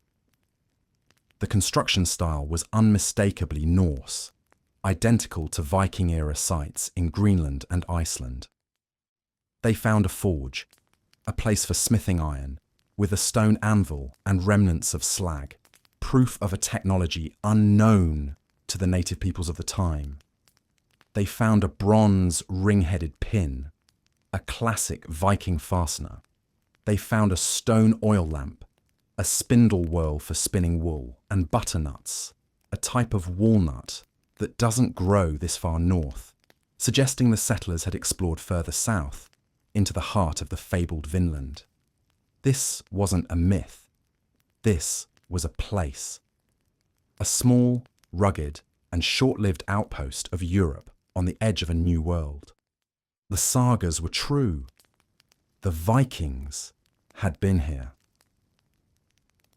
The construction style was unmistakably Norse, identical to Viking-era sites in Greenland and Iceland. They found a forge, a place for smithing iron, with a stone anvil and remnants of slag, proof of a technology unknown to the native peoples of the time. They found a bronze ring-headed pin, a classic Viking fastener. They found a stone oil lamp, a spindle whorl for spinning wool, and butternuts, a type of walnut that doesn't grow this far north, suggesting the settlers had explored further south, into the heart of the fabled Vinland. This wasn't a myth. This was a place. A small, rugged, and short-lived outpost of Europe on the edge of a new world. The sagas were true. The Vikings had been here.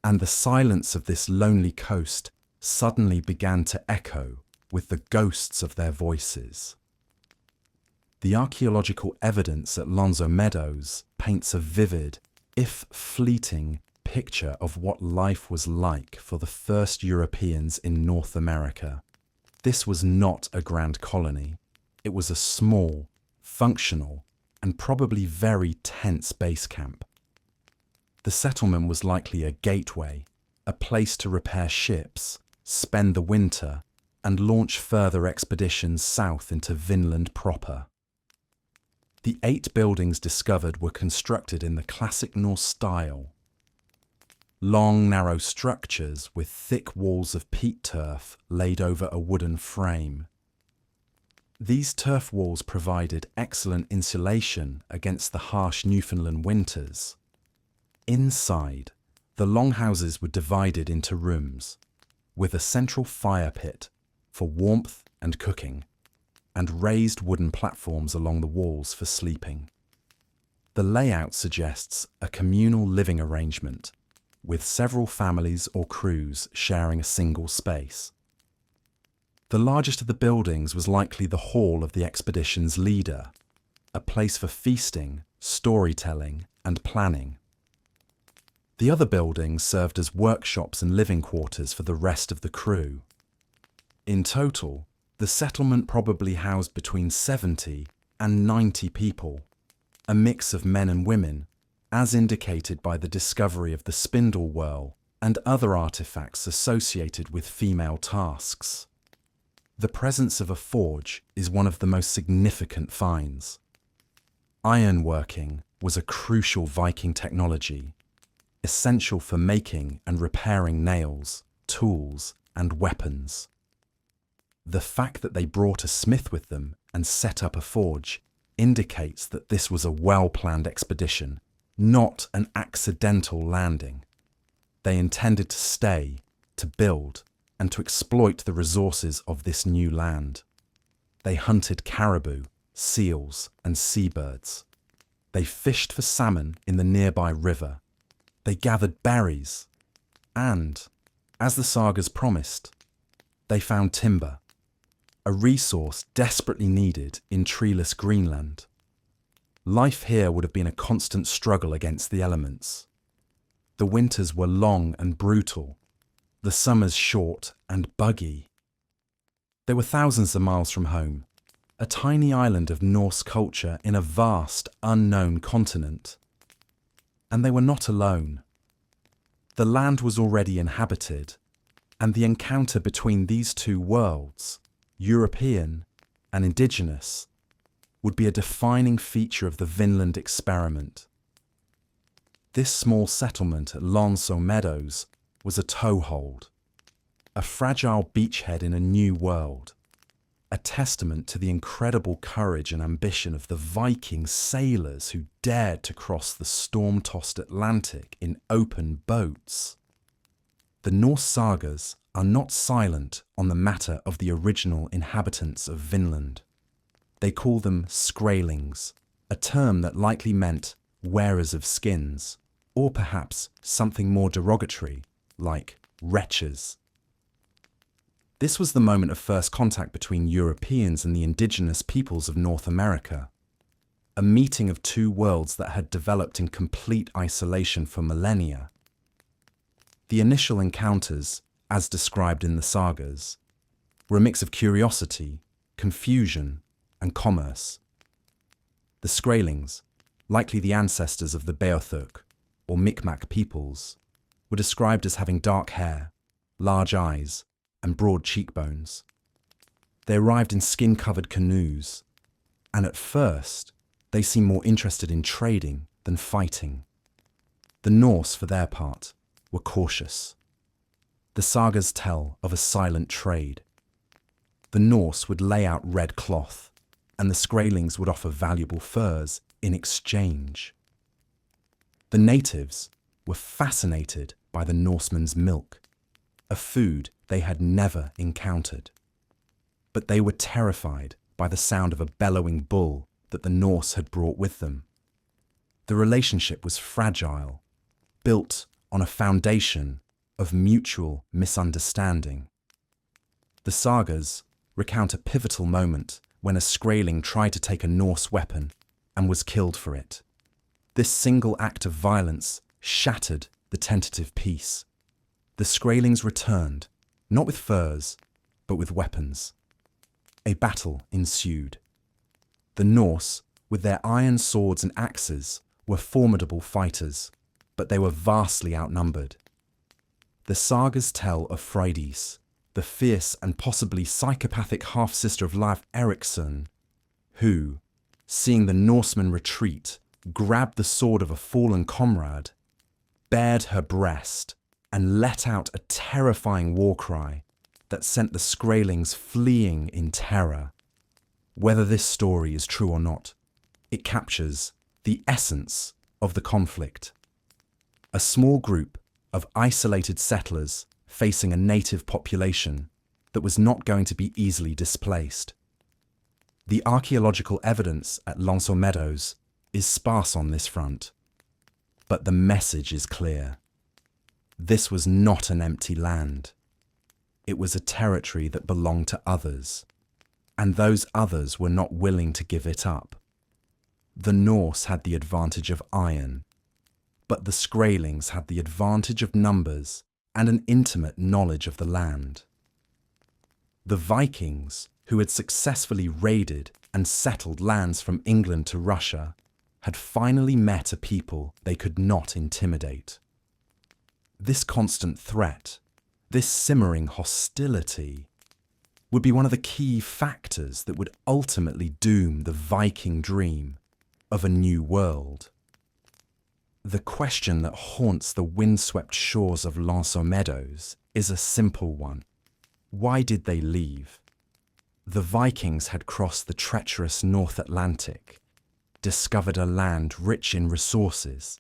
And the silence of this lonely coast suddenly began to echo with the ghosts of their voices. The archaeological evidence at Lonzo Meadows paints a vivid, if fleeting, picture of what life was like for the first Europeans in North America. This was not a grand colony. It was a small, functional, and probably very tense base camp. The settlement was likely a gateway, a place to repair ships, spend the winter, and launch further expeditions south into Vinland proper. The 8 buildings discovered were constructed in the classic Norse style. Long, narrow structures with thick walls of peat turf laid over a wooden frame. These turf walls provided excellent insulation against the harsh Newfoundland winters. Inside, the longhouses were divided into rooms, with a central fire pit for warmth and cooking, and raised wooden platforms along the walls for sleeping. The layout suggests a communal living arrangement, with several families or crews sharing a single space. The largest of the buildings was likely the hall of the expedition's leader, a place for feasting, storytelling, and planning. The other buildings served as workshops and living quarters for the rest of the crew. In total, the settlement probably housed between 70 and 90 people, a mix of men and women, as indicated by the discovery of the spindle whorl and other artifacts associated with female tasks. The presence of a forge is one of the most significant finds. Ironworking was a crucial Viking technology, essential for making and repairing nails, tools, and weapons. The fact that they brought a smith with them and set up a forge indicates that this was a well-planned expedition, not an accidental landing. They intended to stay, to build, and to exploit the resources of this new land. They hunted caribou, seals, and seabirds. They fished for salmon in the nearby river. They gathered berries. And, as the sagas promised, they found timber, a resource desperately needed in treeless Greenland. Life here would have been a constant struggle against the elements. The winters were long and brutal, the summers short and buggy. They were thousands of miles from home, a tiny island of Norse culture in a vast, unknown continent. And they were not alone. The land was already inhabited, and the encounter between these two worlds, European and indigenous, would be a defining feature of the Vinland experiment. This small settlement at Lonzo Meadows was a toehold, a fragile beachhead in a new world, a testament to the incredible courage and ambition of the Viking sailors who dared to cross the storm-tossed Atlantic in open boats. The Norse sagas are not silent on the matter of the original inhabitants of Vinland. They call them Skraelings, a term that likely meant wearers of skins, or perhaps something more derogatory, like wretches. This was the moment of first contact between Europeans and the indigenous peoples of North America, a meeting of two worlds that had developed in complete isolation for millennia. The initial encounters, as described in the sagas, were a mix of curiosity, confusion, and commerce. The Skraelings, likely the ancestors of the Beothuk, or Micmac peoples, were described as having dark hair, large eyes, and broad cheekbones. They arrived in skin-covered canoes, and at first they seemed more interested in trading than fighting. The Norse, for their part, were cautious. The sagas tell of a silent trade. The Norse would lay out red cloth, and the Skraelings would offer valuable furs in exchange. The natives were fascinated by the Norsemen's milk, a food they had never encountered. But they were terrified by the sound of a bellowing bull that the Norse had brought with them. The relationship was fragile, built on a foundation of mutual misunderstanding. The sagas recount a pivotal moment when a Skraeling tried to take a Norse weapon and was killed for it. This single act of violence shattered the tentative peace. The Skraelings returned, not with furs, but with weapons. A battle ensued. The Norse, with their iron swords and axes, were formidable fighters, but they were vastly outnumbered. The sagas tell of Freydis, the fierce and possibly psychopathic half-sister of Leif Erikson, who, seeing the Norsemen retreat, grabbed the sword of a fallen comrade, bared her breast, and let out a terrifying war cry that sent the Skraelings fleeing in terror. Whether this story is true or not, it captures the essence of the conflict. A small group of isolated settlers facing a native population that was not going to be easily displaced. The archaeological evidence at Lanceau Meadows is sparse on this front, but the message is clear. This was not an empty land. It was a territory that belonged to others, and those others were not willing to give it up. The Norse had the advantage of iron, but the Skraelings had the advantage of numbers and an intimate knowledge of the land. The Vikings, who had successfully raided and settled lands from England to Russia, had finally met a people they could not intimidate. This constant threat, this simmering hostility, would be one of the key factors that would ultimately doom the Viking dream of a new world. The question that haunts the windswept shores of Lanceau Meadows is a simple one. Why did they leave? The Vikings had crossed the treacherous North Atlantic, discovered a land rich in resources,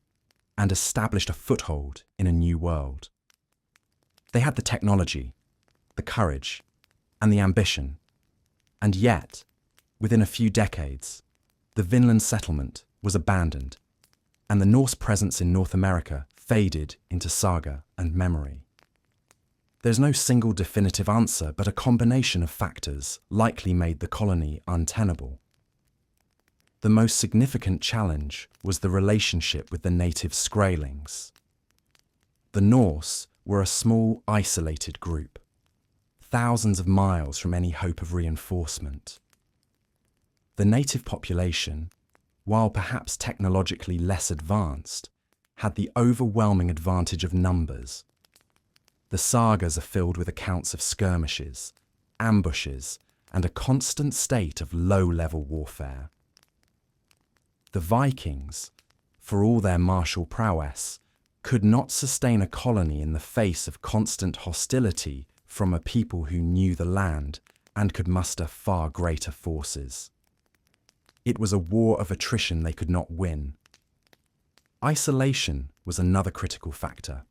and established a foothold in a new world. They had the technology, the courage, and the ambition. And yet, within a few decades, the Vinland settlement was abandoned, and the Norse presence in North America faded into saga and memory. There's no single definitive answer, but a combination of factors likely made the colony untenable. The most significant challenge was the relationship with the native Skraelings. The Norse were a small, isolated group, thousands of miles from any hope of reinforcement. The native population, while perhaps technologically less advanced, had the overwhelming advantage of numbers. The sagas are filled with accounts of skirmishes, ambushes, and a constant state of low-level warfare. The Vikings, for all their martial prowess, could not sustain a colony in the face of constant hostility from a people who knew the land and could muster far greater forces. It was a war of attrition they could not win. Isolation was another critical factor.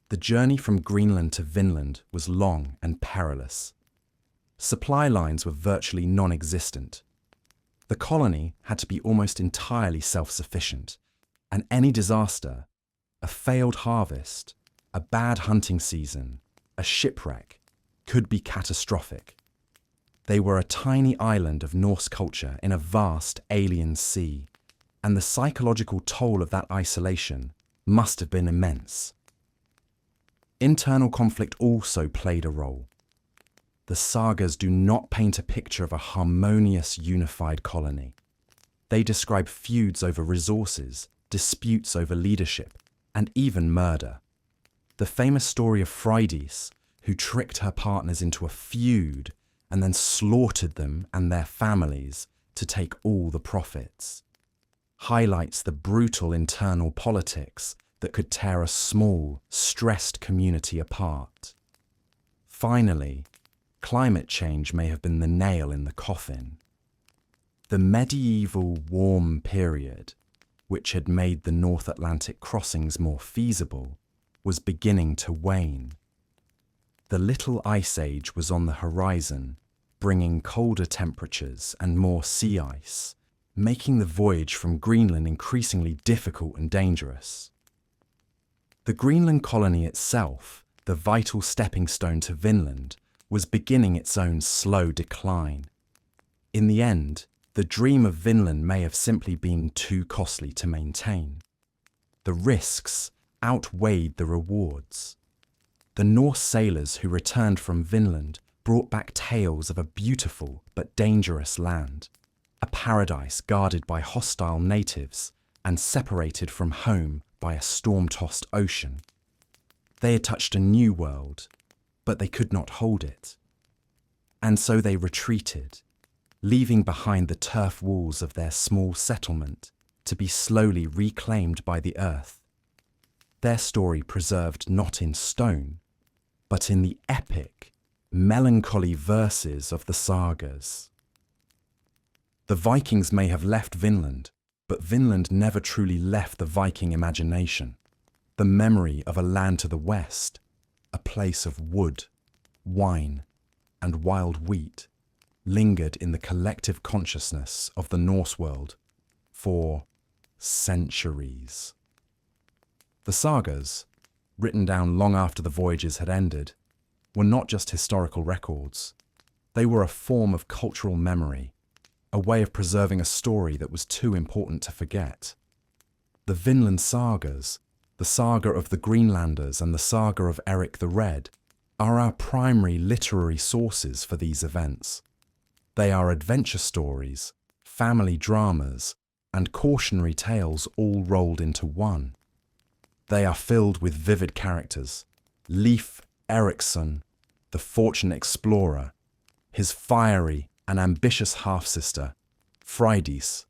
The journey from Greenland to Vinland was long and perilous. Supply lines were virtually non-existent. The colony had to be almost entirely self-sufficient, and any disaster, a failed harvest, a bad hunting season, a shipwreck, could be catastrophic. They were a tiny island of Norse culture in a vast alien sea, and the psychological toll of that isolation must have been immense. Internal conflict also played a role. The sagas do not paint a picture of a harmonious, unified colony. They describe feuds over resources, disputes over leadership, and even murder. The famous story of Freydis, who tricked her partners into a feud and then slaughtered them and their families to take all the profits, highlights the brutal internal politics that could tear a small, stressed community apart. Finally, climate change may have been the nail in the coffin. The medieval warm period, which had made the North Atlantic crossings more feasible, was beginning to wane. The Little Ice Age was on the horizon, bringing colder temperatures and more sea ice, making the voyage from Greenland increasingly difficult and dangerous. The Greenland colony itself, the vital stepping stone to Vinland, was beginning its own slow decline. In the end, the dream of Vinland may have simply been too costly to maintain. The risks outweighed the rewards. The Norse sailors who returned from Vinland brought back tales of a beautiful but dangerous land, a paradise guarded by hostile natives and separated from home by a storm-tossed ocean. They had touched a new world, but they could not hold it. And so they retreated, leaving behind the turf walls of their small settlement to be slowly reclaimed by the earth. Their story preserved not in stone, but in the epic, melancholy verses of the sagas. The Vikings may have left Vinland, but Vinland never truly left the Viking imagination. The memory of a land to the west, a place of wood, wine, and wild wheat, lingered in the collective consciousness of the Norse world for centuries. The sagas, written down long after the voyages had ended, were not just historical records. They were a form of cultural memory, a way of preserving a story that was too important to forget. The Vinland sagas, the saga of the Greenlanders and the saga of Eric the Red, are our primary literary sources for these events. They are adventure stories, family dramas, and cautionary tales all rolled into one. They are filled with vivid characters: Leif Erikson, the fortunate explorer, his fiery and ambitious half-sister, Freydis,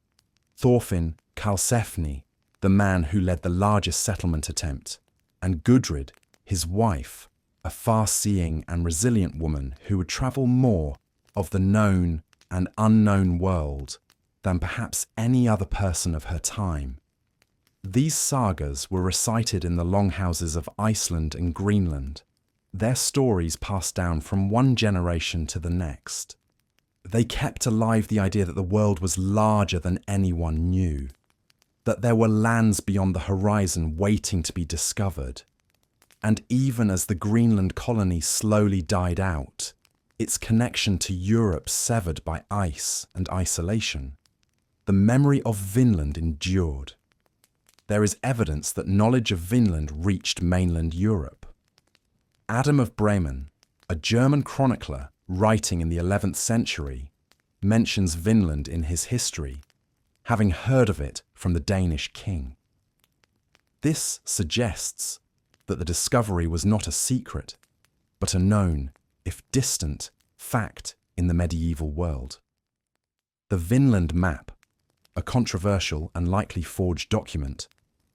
Thorfinn Karlsefni, the man who led the largest settlement attempt, and Gudrid, his wife, a far-seeing and resilient woman who would travel more of the known and unknown world than perhaps any other person of her time. These sagas were recited in the longhouses of Iceland and Greenland, their stories passed down from one generation to the next. They kept alive the idea that the world was larger than anyone knew, that there were lands beyond the horizon waiting to be discovered. And even as the Greenland colony slowly died out, its connection to Europe severed by ice and isolation, the memory of Vinland endured. There is evidence that knowledge of Vinland reached mainland Europe. Adam of Bremen, a German chronicler writing in the 11th century, mentions Vinland in his history, having heard of it from the Danish king. This suggests that the discovery was not a secret, but a known, if distant, fact in the medieval world. The Vinland map, a controversial and likely forged document,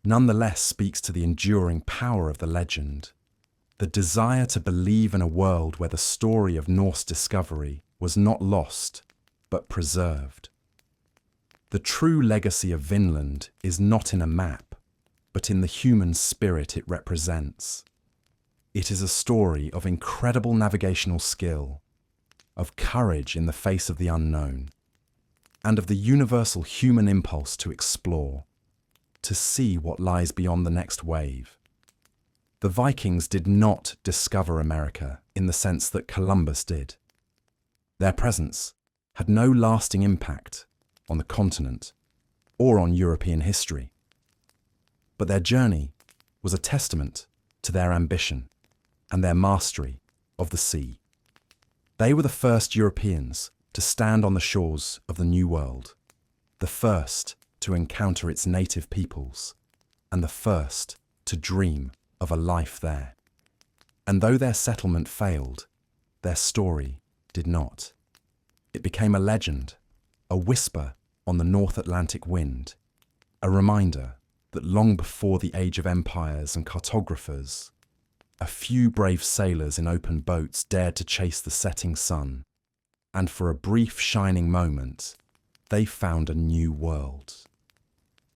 nonetheless speaks to the enduring power of the legend, the desire to believe in a world where the story of Norse discovery was not lost, but preserved. The true legacy of Vinland is not in a map, but in the human spirit it represents. It is a story of incredible navigational skill, of courage in the face of the unknown, and of the universal human impulse to explore, to see what lies beyond the next wave. The Vikings did not discover America in the sense that Columbus did. Their presence had no lasting impact on the continent or on European history. But their journey was a testament to their ambition and their mastery of the sea. They were the first Europeans to stand on the shores of the New World, the first to encounter its native peoples, and the first to dream of a life there. And though their settlement failed, their story did not. It became a legend, a whisper on the North Atlantic wind, a reminder that long before the age of empires and cartographers, a few brave sailors in open boats dared to chase the setting sun, and for a brief shining moment, they found a new world.